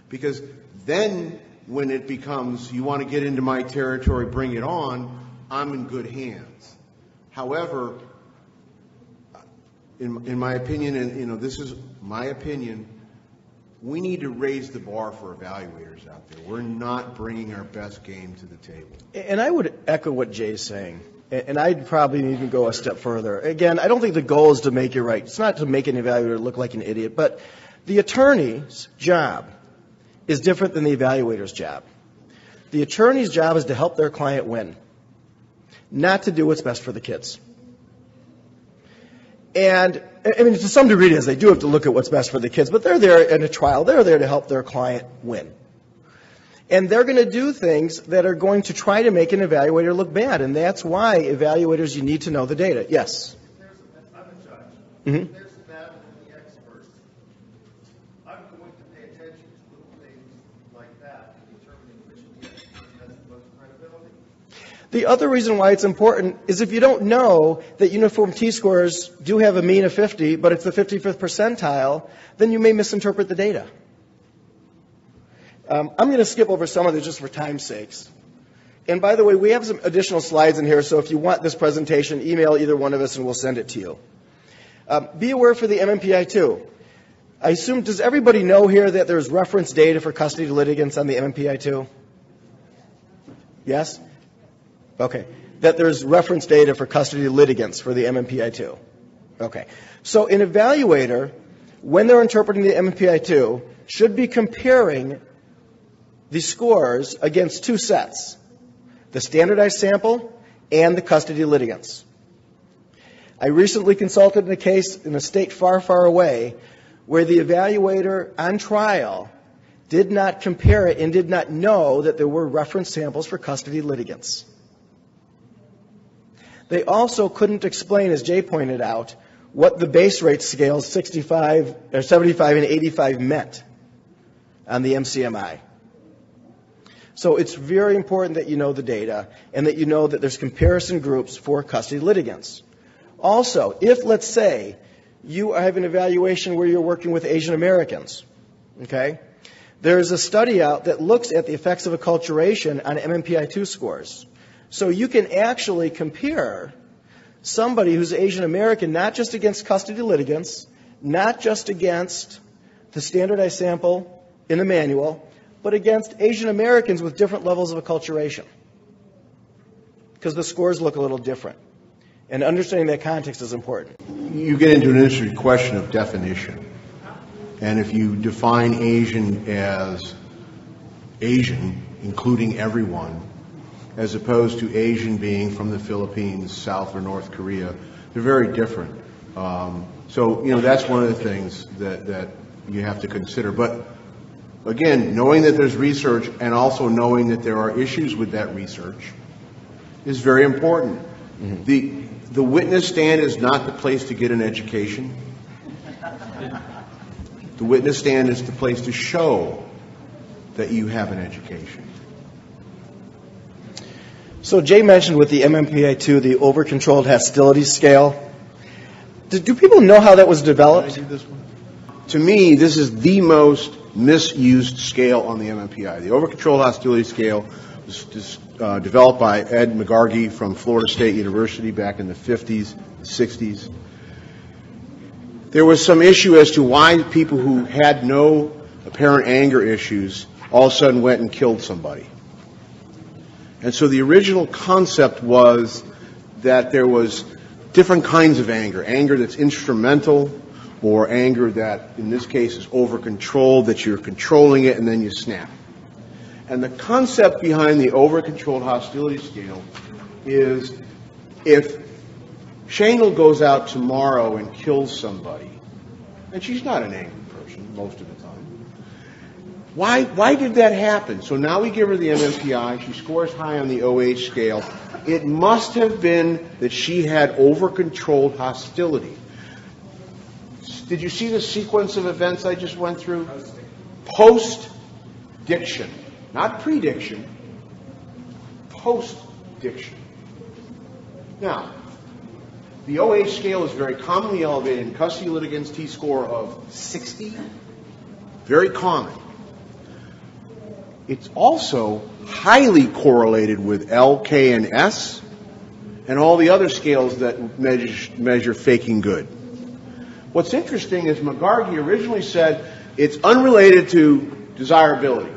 Because then when it becomes, you want to get into my territory, bring it on, I'm in good hands. However, in my opinion, and this is my opinion, we need to raise the bar for evaluators out there. We're not bringing our best game to the table. And I would echo what Jay's saying, and I'd probably even go a step further. Again, I don't think the goal is to make it right. It's not to make an evaluator look like an idiot, but the attorney's job is different than the evaluator's job. The attorney's job is to help their client win, not to do what's best for the kids. And, I mean, to some degree it is. They do have to look at what's best for the kids, but they're there in a trial. They're there to help their client win. And they're going to do things that are going to try to make an evaluator look bad, and that's why evaluators, you need to know the data. Yes? I'm a judge. Mm-hmm. There's a battle of the experts. I'm going to pay attention to little things like that in determining which of the experts has the most credibility. The other reason why it's important is if you don't know that uniform T-scores do have a mean of 50, but it's the 55th percentile, then you may misinterpret the data. I'm going to skip over some of this just for time's sakes. And by the way, we have some additional slides in here, so if you want this presentation, email either one of us and we'll send it to you. Be aware for the MMPI-2. I assume, does everybody know here that there's reference data for custody litigants on the MMPI-2? Yes? Okay. That there's reference data for custody litigants for the MMPI-2. Okay. So an evaluator, when they're interpreting the MMPI-2, should be comparing the scores against two sets, the standardized sample and the custody litigants. I recently consulted in a case in a state far, far away where the evaluator on trial did not compare it and did not know that there were reference samples for custody litigants. They also couldn't explain, as Jay pointed out, what the base rate scales 75 and 85 meant on the MCMI. So it's very important that you know the data and that you know that there's comparison groups for custody litigants. Also, if, let's say, you have an evaluation where you're working with Asian Americans, okay, there's a study out that looks at the effects of acculturation on MMPI-2 scores. So you can actually compare somebody who's Asian American not just against custody litigants, not just against the standardized sample in the manual, but against Asian Americans with different levels of acculturation, because the scores look a little different. And understanding that context is important. You get into an interesting question of definition. And if you define Asian as Asian, including everyone, as opposed to Asian being from the Philippines, South or North Korea, they're very different. So, that's one of the things that you have to consider. But again, knowing that there's research and also knowing that there are issues with that research is very important. Mm-hmm. The witness stand is not the place to get an education. The witness stand is the place to show that you have an education. So Jay mentioned with the MMPI-2 the over-controlled hostility scale. Do people know how that was developed? Can I do this one? To me, this is the most misused scale on the MMPI. The over-controlled hostility scale was developed by Ed McGargy from Florida State University back in the 50s, 60s. There was some issue as to why people who had no apparent anger issues all of a sudden went and killed somebody. And so the original concept was that there was different kinds of anger that's instrumental, or anger that, in this case, is over-controlled, that you're controlling it and then you snap. And the concept behind the over-controlled hostility scale is if Shangle goes out tomorrow and kills somebody, and she's not an angry person most of the time, why did that happen? So now we give her the MMPI. She scores high on the OH scale. It must have been that she had over-controlled hostility. Did you see the sequence of events I just went through? Post-diction. Not prediction. Post-diction. Now, the OH scale is very commonly elevated in custody litigants, T-score of 60. Very common. It's also highly correlated with L, K, and S, and all the other scales that measure faking good. What's interesting is McGargy originally said it's unrelated to desirability.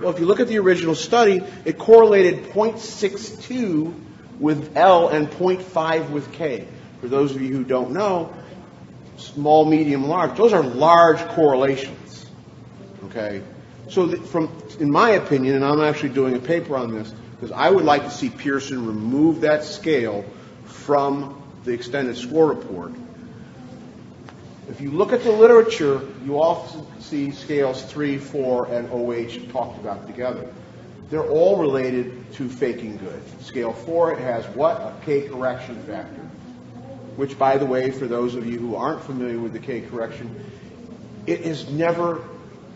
Well, if you look at the original study, it correlated 0.62 with L and 0.5 with K. For those of you who don't know, small, medium, large, those are large correlations. Okay? So in my opinion, and I'm actually doing a paper on this, because I would like to see Pearson remove that scale from the extended score report. If you look at the literature, you often see scales 3, 4, and OH talked about together. They're all related to faking good. Scale 4 has what? A K correction factor, which, by the way, for those of you who aren't familiar with the K correction, it has never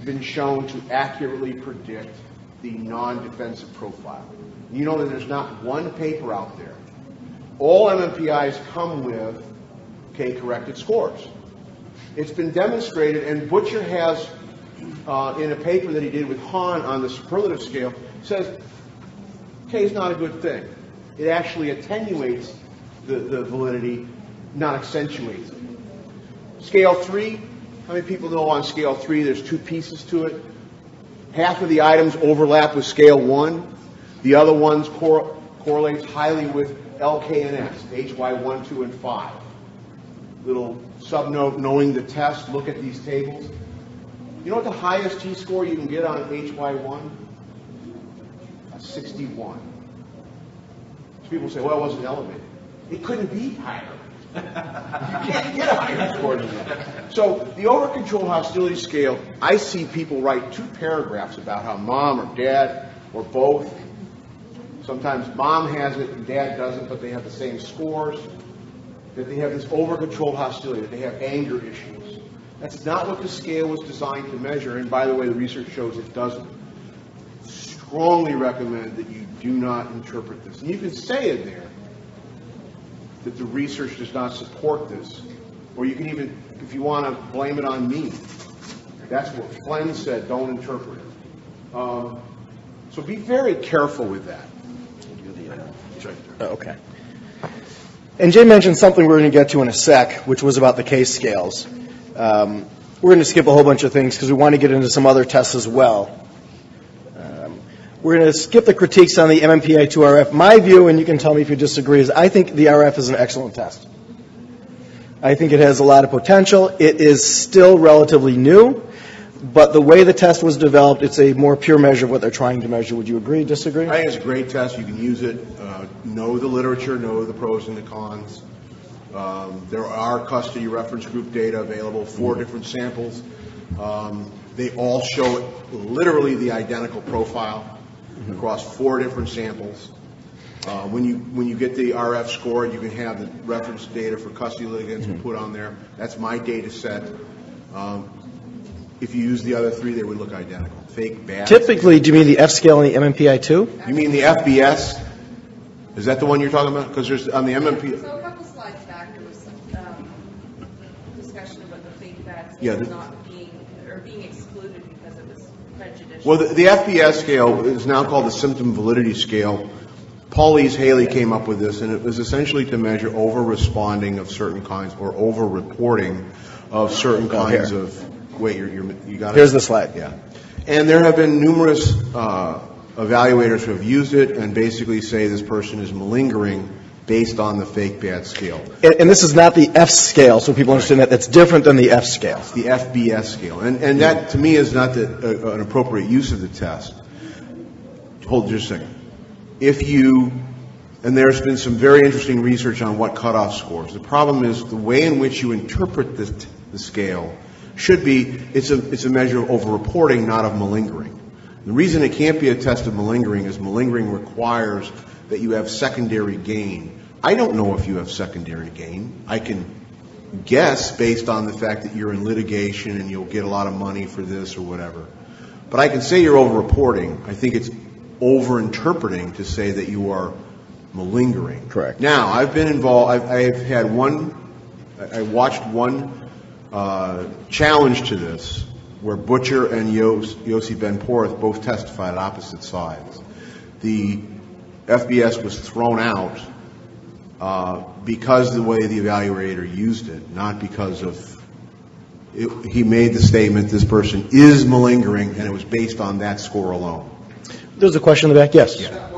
been shown to accurately predict the non-defensive profile. You know that there's not one paper out there. All MMPIs come with K-corrected scores. It's been demonstrated, and Butcher has, in a paper that he did with Hahn on the superlative scale, says K is not a good thing. It actually attenuates the validity, not accentuates it. Scale 3, how many people know on scale 3 there's two pieces to it? Half of the items overlap with scale 1. The other ones correlates highly with LK&S, HY1, 2, and 5. Little subnote, knowing the test, look at these tables. You know what the highest T-score you can get on HY1? A 61. So people say, well, it wasn't elevated. It couldn't be higher. You can't get a higher score than that. So the over-control hostility scale, I see people write 2 paragraphs about how mom or dad or both, sometimes mom has it and dad doesn't, but they have the same scores, that they have this over-controlled hostility, that they have anger issues. That's not what the scale was designed to measure, and by the way, the research shows it doesn't. Strongly recommend that you do not interpret this. And you can say in there that the research does not support this, or you can even, if you want to, blame it on me. That's what Flens said, don't interpret it. So be very careful with that. Okay. And Jay mentioned something we're going to get to in a sec, which was about the case scales. We're going to skip a whole bunch of things because we want to get into some other tests as well. We're going to skip the critiques on the MMPI-2 RF. My view, and you can tell me if you disagree, is I think the RF is an excellent test. I think it has a lot of potential. It is still relatively new, but the way the test was developed, it's a more pure measure of what they're trying to measure. Would you agree, disagree? I think it's a great test. You can use it. Know the literature, know the pros and the cons. There are custody reference group data available, 4 different samples. They all show literally the identical profile across 4 different samples. When you get the RF score, you can have the reference data for custody litigants put on there. That's my data set. If you use the other 3, they would look identical. Fake bad. Typically, do you mean the F scale and the MMPI-2? You mean the FBS? Is that the one you're talking about? Because there's on the MMP. So a couple slides back, there was some discussion about the fake bad Yeah, scale not being excluded because it was prejudicial. Well, the FBS scale is now called the symptom validity scale. Paulese Haley came up with this, and it was essentially to measure over-responding of certain kinds or over-reporting of certain kinds of. Wait, you got it? Here's the slide. Yeah. And there have been numerous evaluators who have used it and basically say this person is malingering based on the fake bad scale. And this is not the F scale, so people understand that that's different than the F scale. It's the FBS scale. And that, to me, is not an appropriate use of the test. Hold just a second. And there's been some very interesting research on what cutoff scores. The problem is the way in which you interpret the scale should be, it's a measure of over-reporting, not of malingering. The reason it can't be a test of malingering is malingering requires that you have secondary gain. I don't know if you have secondary gain. I can guess based on the fact that you're in litigation and you'll get a lot of money for this or whatever. But I can say you're over-reporting. I think it's over-interpreting to say that you are malingering. Correct. Now, I've been involved, I watched one challenge to this where Butcher and Yossi Ben-Porth both testified at opposite sides. The FBS was thrown out because of the way the evaluator used it, not because of he made the statement this person is malingering, and it was based on that score alone. There's a question in the back. Yes. Yeah.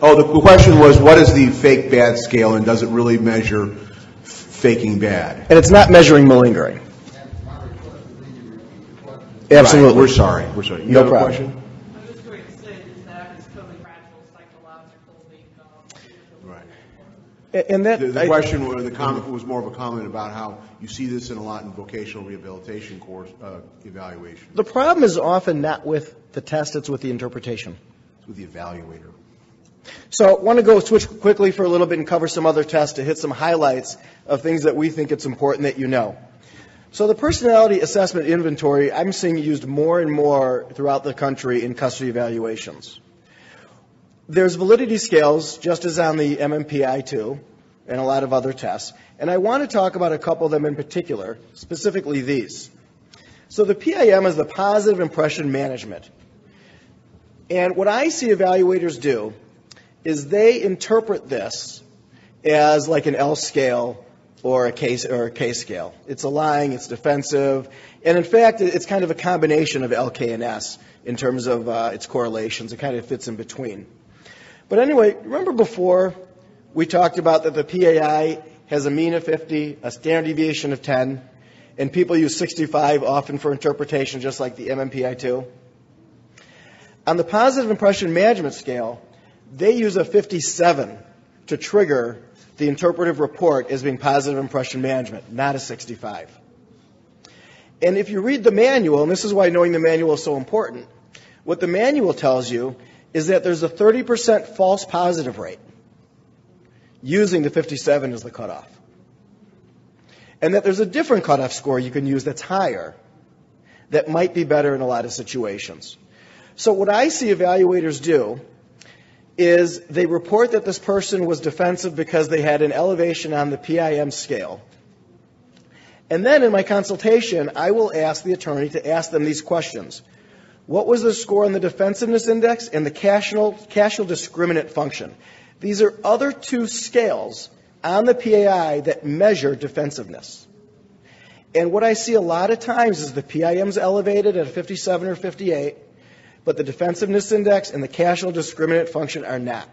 Oh, the question was, what is the fake bad scale, and does it really measure faking bad? And it's not measuring malingering. Absolutely. Right. We're sorry. You No have problem. a question? I'm just going to say that is totally rational, psychological, Right. And that The question, or the comment was more of a comment about how you see this in a lot in vocational rehabilitation course evaluation. the problem is often not with the test; it's with the interpretation. It's with the evaluator. So I want to switch quickly for a little bit and cover some other tests to hit some highlights of things that we think it's important that you know. So the personality assessment inventory, I'm seeing used more and more throughout the country in custody evaluations. there's validity scales, just as on the MMPI-2 and a lot of other tests. And I want to talk about a couple of them in particular, specifically these. So the PIM is the positive impression management. And what I see evaluators do is they interpret this as like an L scale or a K scale. It's a lying, it's defensive, and in fact, it's kind of a combination of L, K, and S in terms of its correlations. It kind of fits in between. But anyway, remember before we talked about that the PAI has a mean of 50, a standard deviation of 10, and people use 65 often for interpretation, just like the MMPI-2. On the positive impression management scale, they use a 57 to trigger the interpretive report as being positive impression management, not a 65. And if you read the manual, and this is why knowing the manual is so important, what the manual tells you is that there's a 30% false positive rate using the 57 as the cutoff. And that there's a different cutoff score you can use that's higher that might be better in a lot of situations. So what I see evaluators do is they report that this person was defensive because they had an elevation on the PIM scale. And then in my consultation, I will ask the attorney to ask them these questions. What was the score on the defensiveness index and the casual discriminant function? These are other two scales on the PAI that measure defensiveness. And what I see a lot of times is the PIM's elevated at a 57 or 58, but the defensiveness index and the casual discriminant function are not.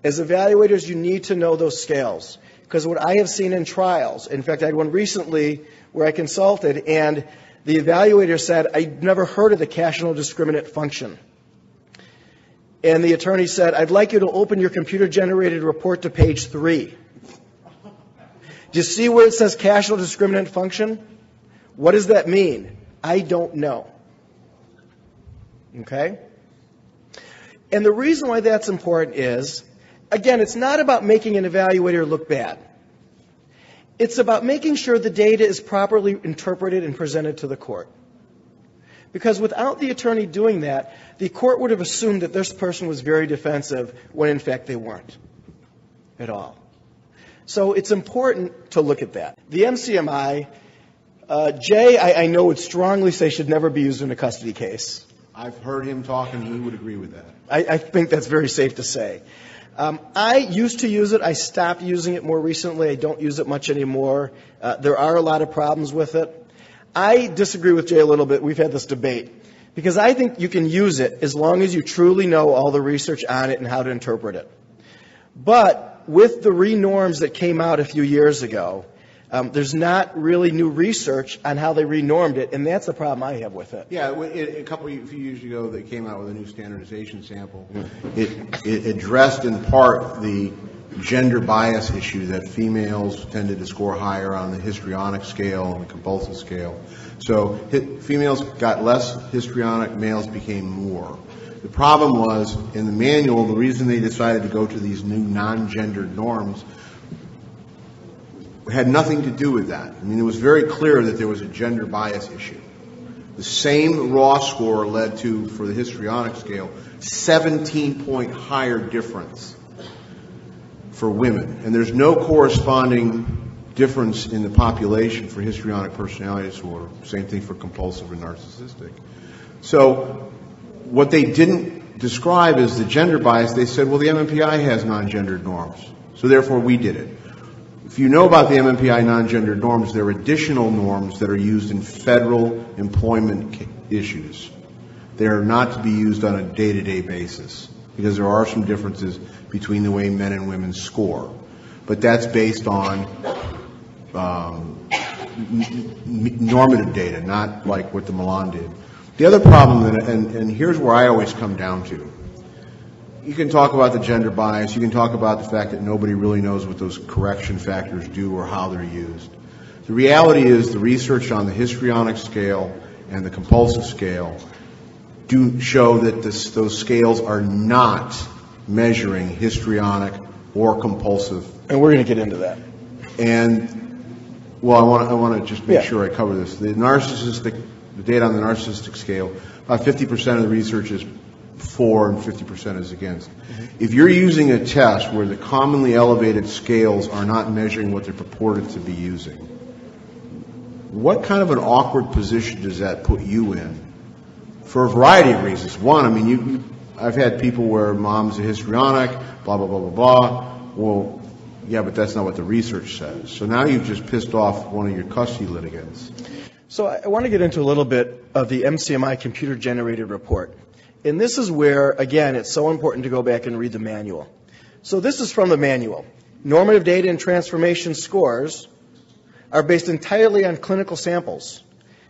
As evaluators, you need to know those scales, because what I have seen in trials, in fact, I had one recently where I consulted, and the evaluator said, I'd never heard of the casual discriminant function. And the attorney said, I'd like you to open your computer-generated report to page 3. Do you see where it says casual discriminant function? What does that mean? I don't know. Okay? And the reason why that's important is, again, it's not about making an evaluator look bad. It's about making sure the data is properly interpreted and presented to the court. Because without the attorney doing that, the court would have assumed that this person was very defensive when in fact they weren't at all. So it's important to look at that. The MCMI, Jay, I know would strongly say should never be used in a custody case. I've heard him talk, and he would agree with that. I think that's very safe to say. I used to use it. I stopped using it more recently. I don't use it much anymore. There are a lot of problems with it. I disagree with Jay a little bit. We've had this debate. Because I think you can use it as long as you truly know all the research on it and how to interpret it. But with the re-norms that came out a few years ago, there's not really new research on how they re-normed it, and that's the problem I have with it. Yeah, a few years ago, they came out with a new standardization sample. It addressed in part the gender bias issue that females tended to score higher on the histrionic scale and the compulsive scale. So females got less histrionic, males became more. The problem was, in the manual, the reason they decided to go to these new non-gendered norms had nothing to do with that. I mean, it was very clear that there was a gender bias issue. The same raw score led to, for the histrionic scale, 17-point higher difference for women. And there's no corresponding difference in the population for histrionic personality disorder. Same thing for compulsive and narcissistic. So what they didn't describe as the gender bias, they said, well, the MMPI has non-gendered norms, so therefore we did it. If you know about the MMPI non-gendered norms, there are additional norms that are used in federal employment issues. They are not to be used on a day-to-day basis because there are some differences between the way men and women score. But that's based on normative data, not like what the Milan did. The other problem, and here's where I always come down to, you can talk about the gender bias, you can talk about the fact that nobody really knows what those correction factors do or how they're used. The reality is the research on the histrionic scale and the compulsive scale do show that those scales are not measuring histrionic or compulsive. And we're going to get into that. And, well, I want to just make sure I cover this. The data on the narcissistic scale, about 50% of the research is for and 50% is against. If you're using a test where the commonly elevated scales are not measuring what they're purported to be using, what kind of an awkward position does that put you in? For a variety of reasons. One, I mean, I've had people where mom's a histrionic, blah, blah, blah, blah, blah. Well, yeah, but that's not what the research says. So now you've just pissed off one of your custody litigants. So I want to get into a little bit of the MCMI computer-generated report. And this is where, again, it's so important to go back and read the manual. So this is from the manual. Normative data and transformation scores are based entirely on clinical samples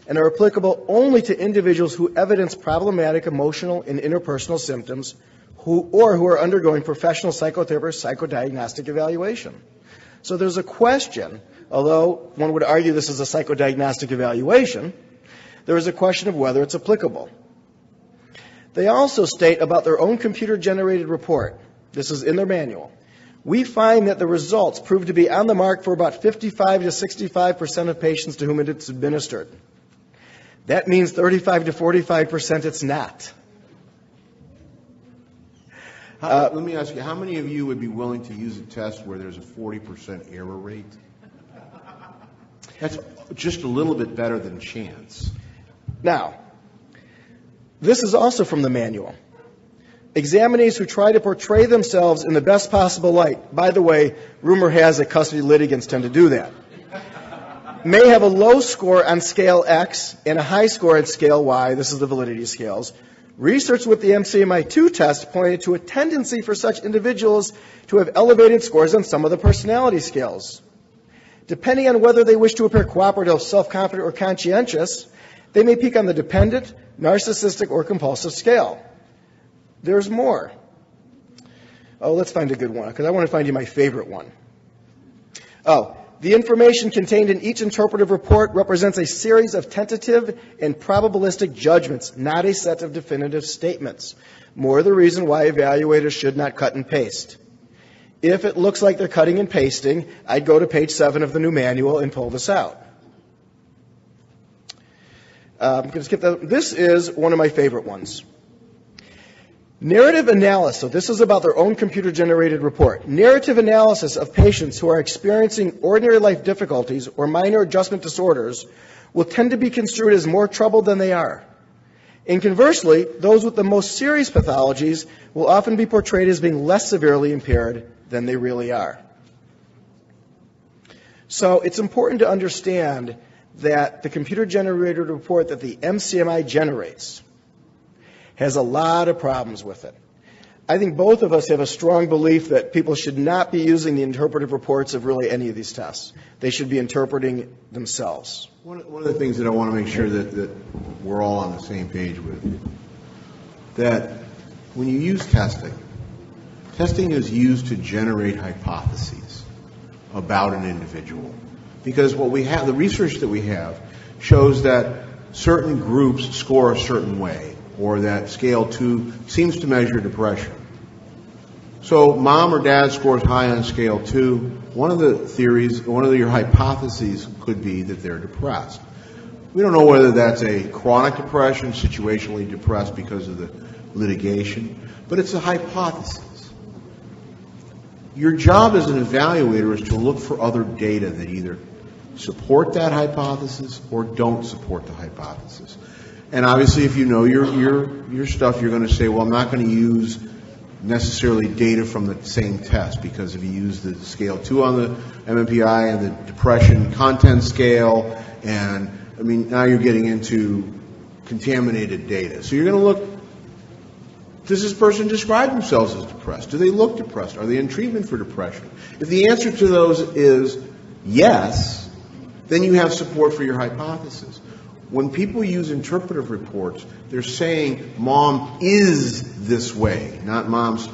and are applicable only to individuals who evidence problematic emotional and interpersonal symptoms who are undergoing professional psychotherapy or psychodiagnostic evaluation. So there's a question, although one would argue this is a psychodiagnostic evaluation, there is a question of whether it's applicable. They also state about their own computer-generated report, this is in their manual, we find that the results prove to be on the mark for about 55 to 65% of patients to whom it's administered. That means 35 to 45% it's not. Let me ask you, how many of you would be willing to use a test where there's a 40% error rate? That's just a little bit better than chance. Now, this is also from the manual. Examinees who try to portray themselves in the best possible light, by the way, rumor has it custody litigants tend to do that, may have a low score on scale X and a high score on scale Y. This is the validity scales. Research with the MCMI-2 test pointed to a tendency for such individuals to have elevated scores on some of the personality scales. Depending on whether they wish to appear cooperative, self-confident, or conscientious, they may peak on the dependent, narcissistic, or compulsive scale. There's more. Oh, let's find a good one, because I want to find you my favorite one. Oh, the information contained in each interpretive report represents a series of tentative and probabilistic judgments, not a set of definitive statements. More the reason why evaluators should not cut and paste. If it looks like they're cutting and pasting, I'd go to page 7 of the new manual and pull this out. I'm going to skip that. This is one of my favorite ones. Narrative analysis, so this is about their own computer-generated report. Narrative analysis of patients who are experiencing ordinary life difficulties or minor adjustment disorders will tend to be construed as more troubled than they are. And conversely, those with the most serious pathologies will often be portrayed as being less severely impaired than they really are. So it's important to understand that the computer-generated report that the MCMI generates has a lot of problems with it. I think both of us have a strong belief that people should not be using the interpretive reports of really any of these tests. They should be interpreting themselves. One of the things that I want to make sure that we're all on the same page with, that when you use testing is used to generate hypotheses about an individual. Because what we have, the research that we have, shows that certain groups score a certain way, or that scale 2 seems to measure depression. So mom or dad scores high on scale 2. One of the theories, one of your hypotheses could be that they're depressed. We don't know whether that's a chronic depression, situationally depressed because of the litigation, but it's a hypothesis. Your job as an evaluator is to look for other data that either support that hypothesis or don't support the hypothesis. And obviously, if you know your stuff, you're going to say, well, I'm not going to use necessarily data from the same test, because if you use the scale 2 on the MMPI and the depression content scale, and I mean, now you're getting into contaminated data. So you're going to look, does this person describe themselves as depressed? Do they look depressed? Are they in treatment for depression? If the answer to those is yes, then you have support for your hypothesis. When people use interpretive reports, they're saying mom is this way, not mom's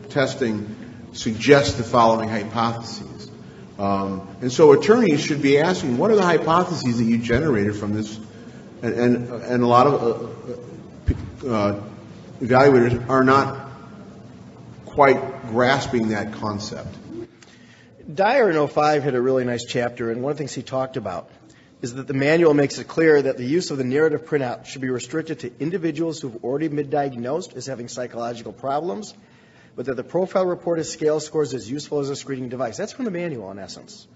testing suggests the following hypotheses. And so attorneys should be asking, what are the hypotheses that you generated from this? And a lot of evaluators are not quite grasping that concept. Dyer in 05 had a really nice chapter, and one of the things he talked about is that the manual makes it clear that the use of the narrative printout should be restricted to individuals who have already been diagnosed as having psychological problems, but that the profile report as scale scores is useful as a screening device. That's from the manual, in essence.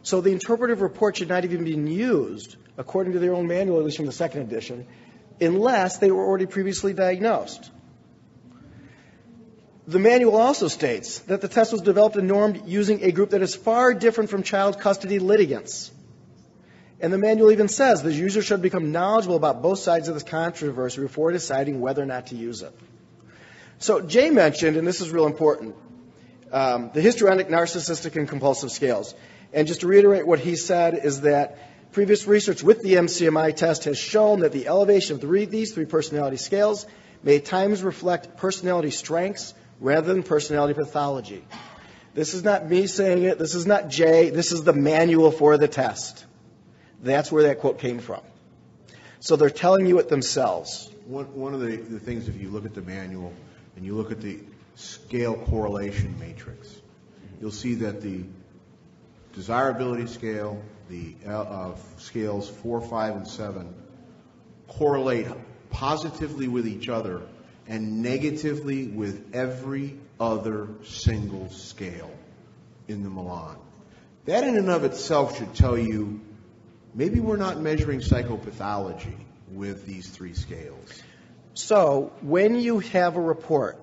So the interpretive report should not even be used, according to their own manual, at least from the second edition, unless they were already previously diagnosed. The manual also states that the test was developed and normed using a group that is far different from child custody litigants. And the manual even says the user should become knowledgeable about both sides of this controversy before deciding whether or not to use it. So Jay mentioned, and this is real important, the histrionic, narcissistic, and compulsive scales. And just to reiterate what he said is that previous research with the MCMI test has shown that the elevation of these three personality scales may at times reflect personality strengths rather than personality pathology. This is not me saying it. This is not Jay. This is the manual for the test. That's where that quote came from. So they're telling you it themselves. One of the things, if you look at the manual and you look at the scale correlation matrix, you'll see that the desirability scale, the scales 4, 5, and 7 correlate positively with each other and negatively with every other single scale in the Milan. That in and of itself should tell you maybe we're not measuring psychopathology with these three scales. So when you have a report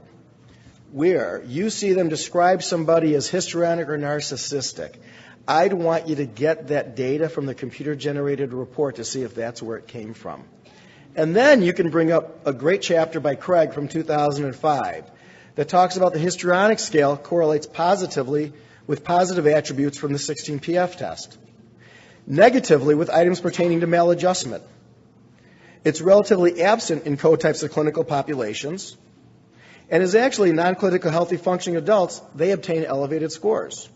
where you see them describe somebody as histrionic or narcissistic, I'd want you to get that data from the computer-generated report to see if that's where it came from. And then you can bring up a great chapter by Craig from 2005 that talks about the histrionic scale correlates positively with positive attributes from the 16 PF test, negatively with items pertaining to maladjustment. It's relatively absent in co-types of clinical populations, and is actually non-clinical healthy functioning adults, they obtain elevated scores.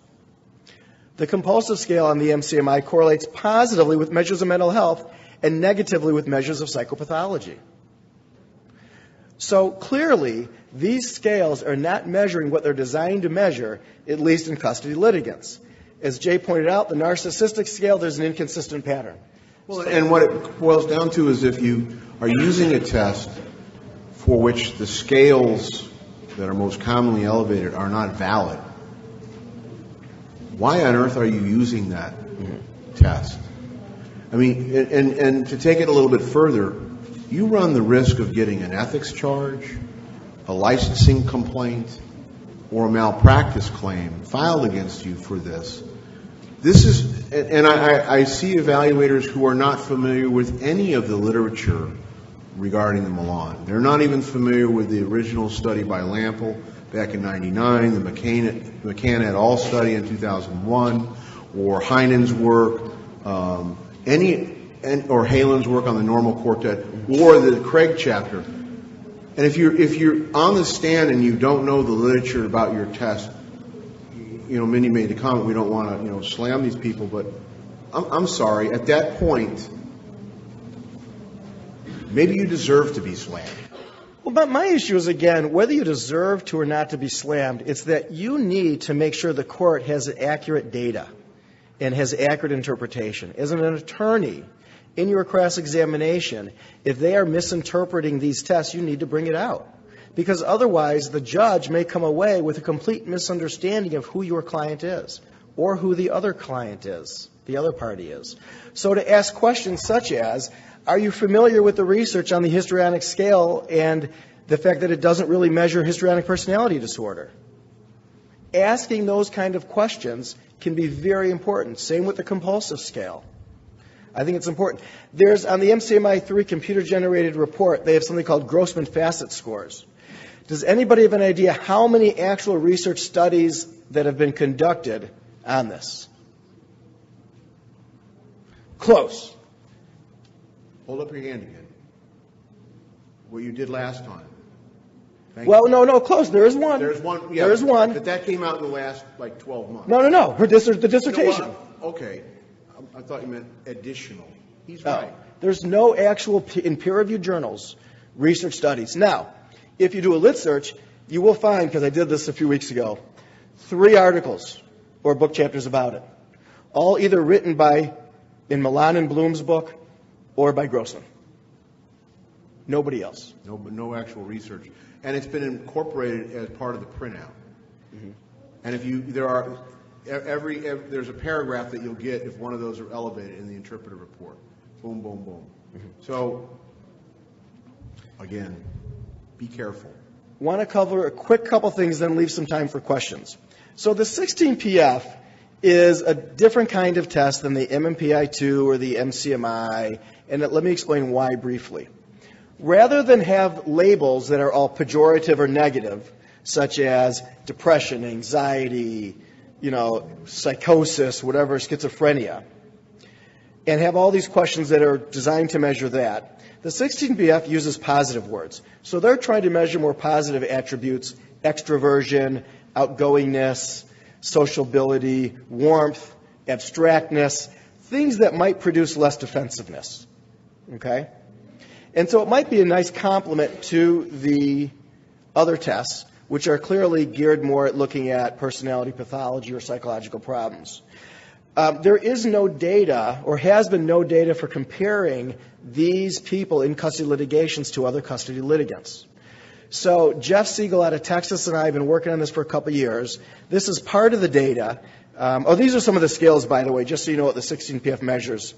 The compulsive scale on the MCMI correlates positively with measures of mental health and negatively with measures of psychopathology. So clearly, these scales are not measuring what they're designed to measure, at least in custody litigants. As Jay pointed out, the narcissistic scale, there's an inconsistent pattern. Well, and what it boils down to is if you are using a test for which the scales that are most commonly elevated are not valid, why on earth are you using that test? I mean, and to take it a little bit further, you run the risk of getting an ethics charge, a licensing complaint, or a malpractice claim filed against you for this. This is, and I see evaluators who are not familiar with any of the literature regarding the Milan. They're not even familiar with the original study by Lampel back in '99, the McCann et al. Study in 2001, or Heinen's work, or Halen's work on the normal quartet, or the Craig chapter. And if you're on the stand and you don't know the literature about your test, Mindy made the comment, we don't want to, slam these people, but I'm sorry, at that point, maybe you deserve to be slammed. Well, but my issue is, again, whether you deserve to or not to be slammed, it's that you need to make sure the court has accurate data and has accurate interpretation. As an attorney, in your cross-examination, if they are misinterpreting these tests, you need to bring it out. Because otherwise, the judge may come away with a complete misunderstanding of who your client is or who the other client is, the other party is. So to ask questions such as, are you familiar with the research on the histrionic scale and the fact that it doesn't really measure histrionic personality disorder? Asking those kind of questions can be very important. Same with the compulsive scale. I think it's important. There's, on the MCMI-3 computer-generated report, they have something called Grossman Facet scores. Does anybody have an idea how many actual research studies that have been conducted on this? Close. Hold up your hand again. What you did last time. No, close. There is one. There's one. Yeah, there is one. But that came out in the last, 12 months. No. The dissertation. Okay. I thought you meant additional. He's right. There's no actual, in peer-reviewed journals, research studies. Now, if you do a lit search, you will find, because I did this a few weeks ago, 3 articles or book chapters about it, all either written by in Milan and Bloom's book or by Grossman. Nobody else. No actual research. And it's been incorporated as part of the printout. Mm-hmm. And if there's a paragraph that you'll get if one of those are elevated in the interpretive report. Boom, boom, boom. Mm-hmm. So, again, be careful. Want to cover a quick couple things, then leave some time for questions. So the 16PF is a different kind of test than the MMPI-2 or the MCMI, and let me explain why briefly. Rather than have labels that are all pejorative or negative, such as depression, anxiety, psychosis, whatever, schizophrenia, and have all these questions that are designed to measure that, the 16PF uses positive words. So they're trying to measure more positive attributes, extroversion, outgoingness, sociability, warmth, abstractness, things that might produce less defensiveness. Okay? And so it might be a nice complement to the other tests, which are clearly geared more at looking at personality pathology or psychological problems. There is no data, or has been no data, for comparing these people in custody litigations to other custody litigants. So Jeff Siegel out of Texas and I have been working on this for a couple years. This is part of the data. These are some of the scales, by the way, just so you know what the 16PF measures.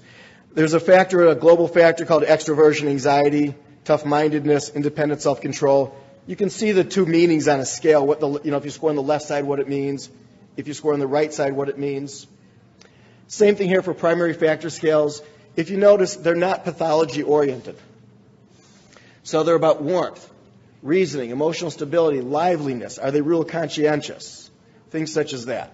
There's a global factor called extroversion, anxiety, tough-mindedness, independent self-control. You can see the two meanings on a scale. If you score on the left side, what it means. If you score on the right side, what it means. Same thing here for primary factor scales. If you notice, they're not pathology-oriented. So they're about warmth, reasoning, emotional stability, liveliness. Are they real conscientious? Things such as that.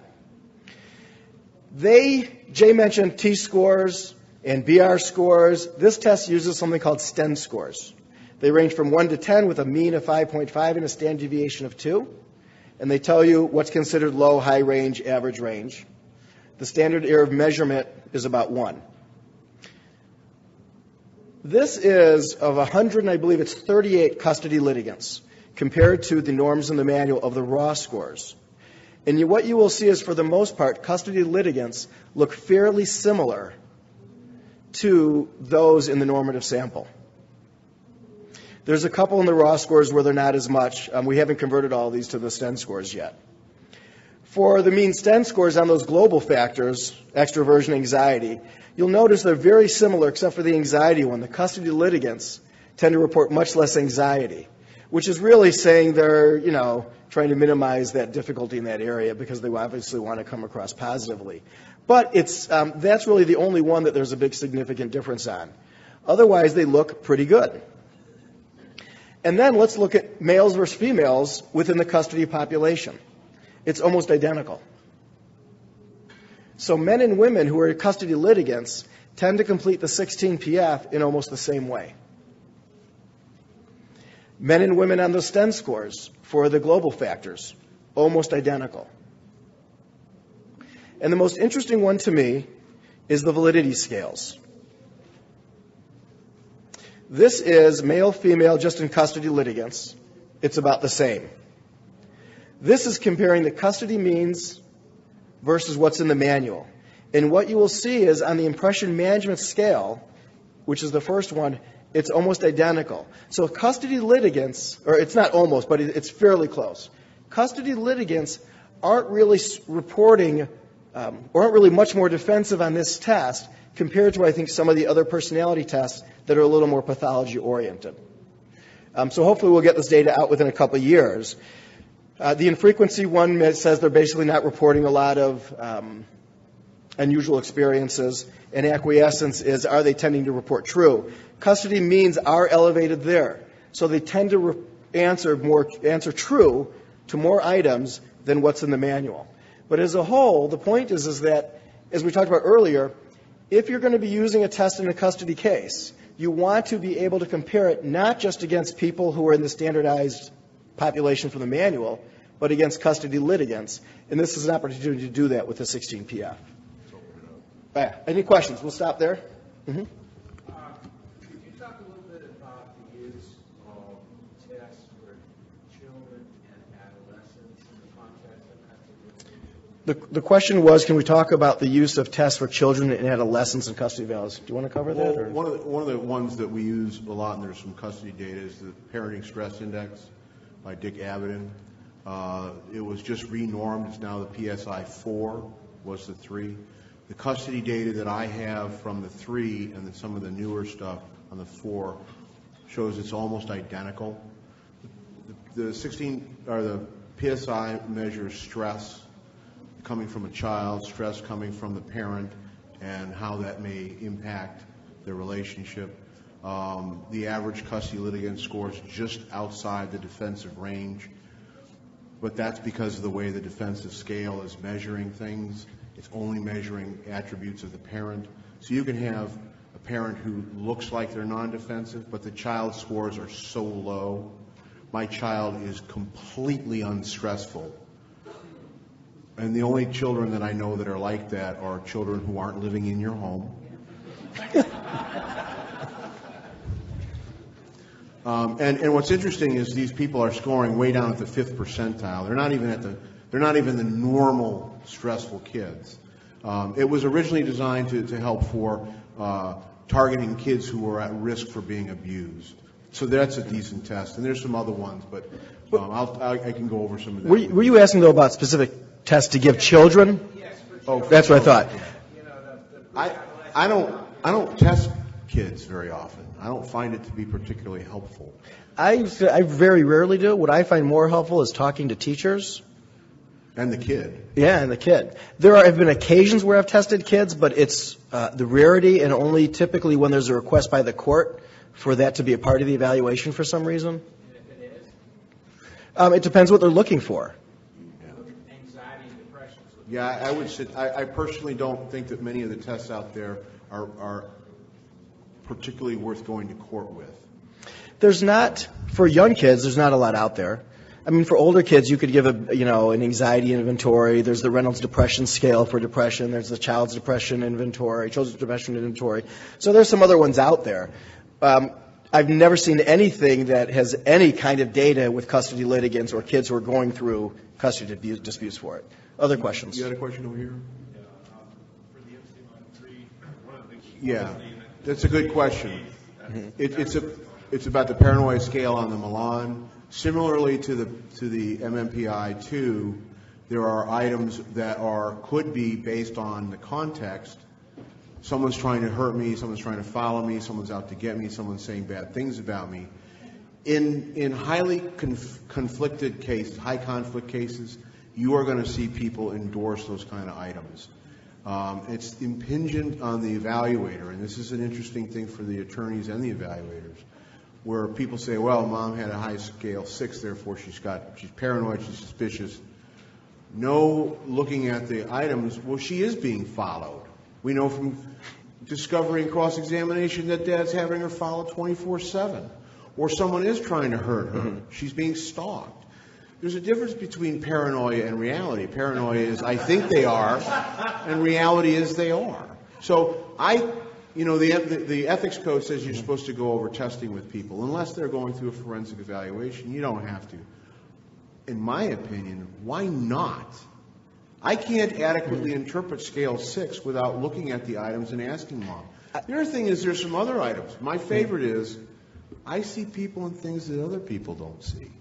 Jay mentioned T-scores and BR scores. This test uses something called STEN scores. They range from 1 to 10 with a mean of 5.5 and a standard deviation of 2. And they tell you what's considered low, high range, average range. The standard error of measurement is about 1. This is of 100, and I believe it's 38 custody litigants compared to the norms in the manual of the raw scores. And what you will see is, for the most part, custody litigants look fairly similar to those in the normative sample. There's a couple in the raw scores where they're not as much. We haven't converted all of these to the STEN scores yet. For the mean STEN scores on those global factors, extroversion, anxiety, you'll notice they're very similar except for the anxiety one. The custody litigants tend to report much less anxiety, which is really saying they're, trying to minimize that difficulty in that area because they obviously want to come across positively. But that's really the only one that there's a big significant difference on. Otherwise, they look pretty good. And then let's look at males versus females within the custody population. It's almost identical. So men and women who are custody litigants tend to complete the 16PF in almost the same way. Men and women on the STEN scores for the global factors, almost identical. And the most interesting one to me is the validity scales. This is male, female, just in custody litigants. It's about the same. This is comparing the custody means versus what's in the manual. And what you will see is on the impression management scale, which is the first one, it's almost identical. So custody litigants, or it's not almost, but it's fairly close. Custody litigants aren't really reporting, or aren't really much more defensive on this test compared to, I think, some of the other personality tests that are a little more pathology-oriented. So hopefully we'll get this data out within a couple of years. The infrequency one says they're basically not reporting a lot of unusual experiences. And acquiescence is, are they tending to report true? Custody means are elevated there. So they tend to answer true to more items than what's in the manual. But as a whole, the point is that, as we talked about earlier, if you're going to be using a test in a custody case, you want to be able to compare it not just against people who are in the standardized population from the manual, but against custody litigants. And this is an opportunity to do that with the 16PF. Any questions? We'll stop there. Mm-hmm. Could you talk a little bit about the use of tests for children and adolescents in the context of custody litigation? The question was, can we talk about the use of tests for children and adolescents in custody values? Do you want to cover that? Or? One of the ones that we use a lot, and there's some custody data, is the Parenting Stress Index by Dick Avedon. It was just renormed. It's now the PSI 4, was the 3. The custody data that I have from the 3 and some of the newer stuff on the 4 shows it's almost identical. The PSI measures stress coming from a child, stress coming from the parent, and how that may impact their relationship. The average custody litigant scores just outside the defensive range, but that's because of the way the defensive scale is measuring things. It's only measuring attributes of the parent. So you can have a parent who looks like they're non-defensive, but the child's scores are so low. My child is completely unstressful. And the only children that I know that are like that are children who aren't living in your home. And what's interesting is these people are scoring way down at the 5th percentile. They're not even the normal stressful kids. It was originally designed to help for targeting kids who were at risk for being abused. So that's a decent test. And there's some other ones, but I can go over some of that. Were you asking, though, about specific tests to give children? Yes. Oh, that's what I thought. You know, I don't test kids very often. I don't find it to be particularly helpful. I very rarely do. What I find more helpful is talking to teachers. And the kid. Yeah, and the kid. There have been occasions where I've tested kids, but it's the rarity, and only typically when there's a request by the court for that to be a part of the evaluation for some reason. if it is, It depends what they're looking for. anxiety and depression. Yeah, I would say I personally don't think that many of the tests out there are particularly worth going to court with. There's not, for young kids, there's not a lot out there. I mean, for older kids, you could give an anxiety inventory. There's the Reynolds Depression Scale for depression. There's the Children's Depression Inventory. So there's some other ones out there. I've never seen anything that has any kind of data with custody litigants or kids who are going through custody disputes for it. Other questions? You had a question over here? For the MCMI-3, one of the things. Yeah, that's a good question. It's about the paranoia scale on the Milan. Similarly to the MMPI-2, there are items that could be based on the context. Someone's trying to hurt me, someone's trying to follow me, someone's out to get me, someone's saying bad things about me. In highly conflicted cases, high conflict cases, you are going to see people endorse those kind of items. It's impingent on the evaluator, and this is an interesting thing for the attorneys and the evaluators, where people say, well, mom had a high scale 6, therefore she's paranoid, she's suspicious. No, looking at the items, well, she is being followed. We know from discovery and cross-examination that dad's having her followed 24/7. Or someone is trying to hurt her. Mm-hmm. She's being stalked. There's a difference between paranoia and reality. Paranoia is, I think they are, and reality is they are. So the ethics code says you're supposed to go over testing with people. Unless they're going through a forensic evaluation, you don't have to. In my opinion, why not? I can't adequately interpret scale 6 without looking at the items and asking mom. The other thing is there's some other items. My favorite is I see people and things that other people don't see.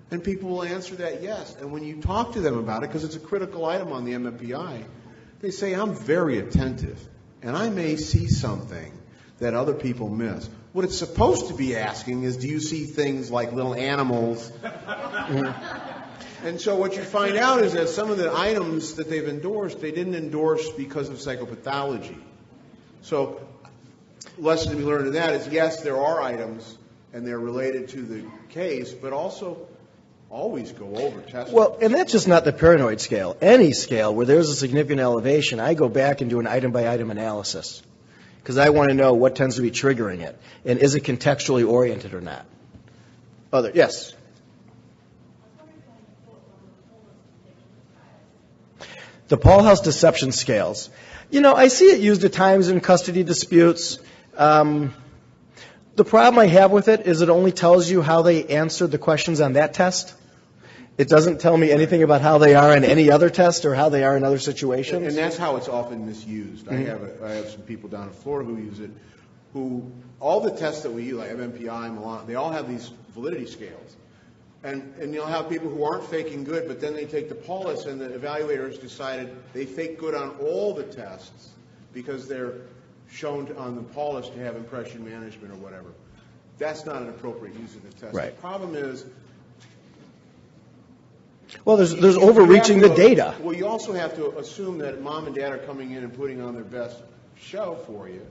And people will answer that yes. And when you talk to them about it, because it's a critical item on the MMPI, they say, I'm very attentive. And I may see something that other people miss. What it's supposed to be asking is, do you see things like little animals? And so what you find out is that some of the items that they've endorsed, they didn't endorse because of psychopathology. So lesson to be learned in that is, yes, there are items, and they're related to the case, but also always go over testing. Well, and that's just not the paranoid scale. Any scale where there's a significant elevation, I go back and do an item-by-item analysis because I want to know what tends to be triggering it, and is it contextually oriented or not. Yes? The Paul House deception scales. I see it used at times in custody disputes. The problem I have with it is it only tells you how they answered the questions on that test. It doesn't tell me anything about how they are in any other test or how they are in other situations. And that's how it's often misused. I have some people down in Florida who use it, who all the tests that we use, like MMPI, Milan, they all have these validity scales. And you'll have people who aren't faking good, but then they take the polis, and the evaluators decided they fake good on all the tests because they're shown on the polis to have impression management or whatever. That's not an appropriate use of the test. Right. The problem is, Well, there's overreaching the data. well, you also have to assume that mom and dad are coming in and putting on their best show for you,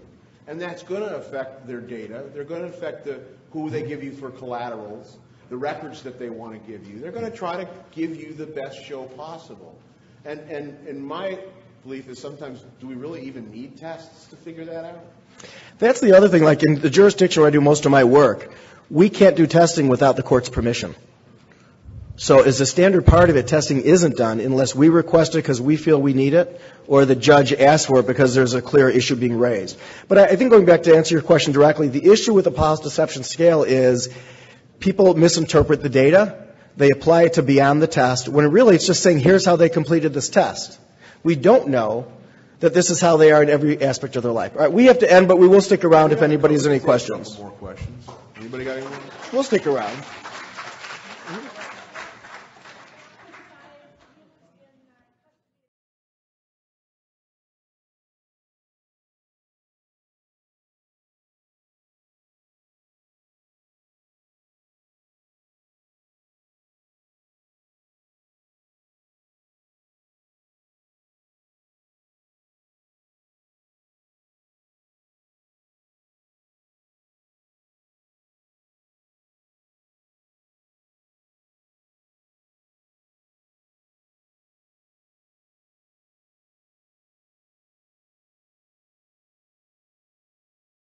and that's going to affect their data. They're going to affect who they give you for collaterals, the records that they want to give you. They're going to try to give you the best show possible. And my belief is sometimes, do we really even need tests to figure that out? That's the other thing. Like in the jurisdiction where I do most of my work, we can't do testing without the court's permission. So as a standard part of it, testing isn't done unless we request it because we feel we need it, or the judge asks for it because there's a clear issue being raised. But I think going back to answer your question directly, the issue with the policy deception scale is people misinterpret the data. They apply it to beyond the test, when really it's just saying, here's how they completed this test. We don't know that this is how they are in every aspect of their life. All right, we have to end, but we will stick around if anybody has any questions. More questions. Anybody got any more? We'll stick around.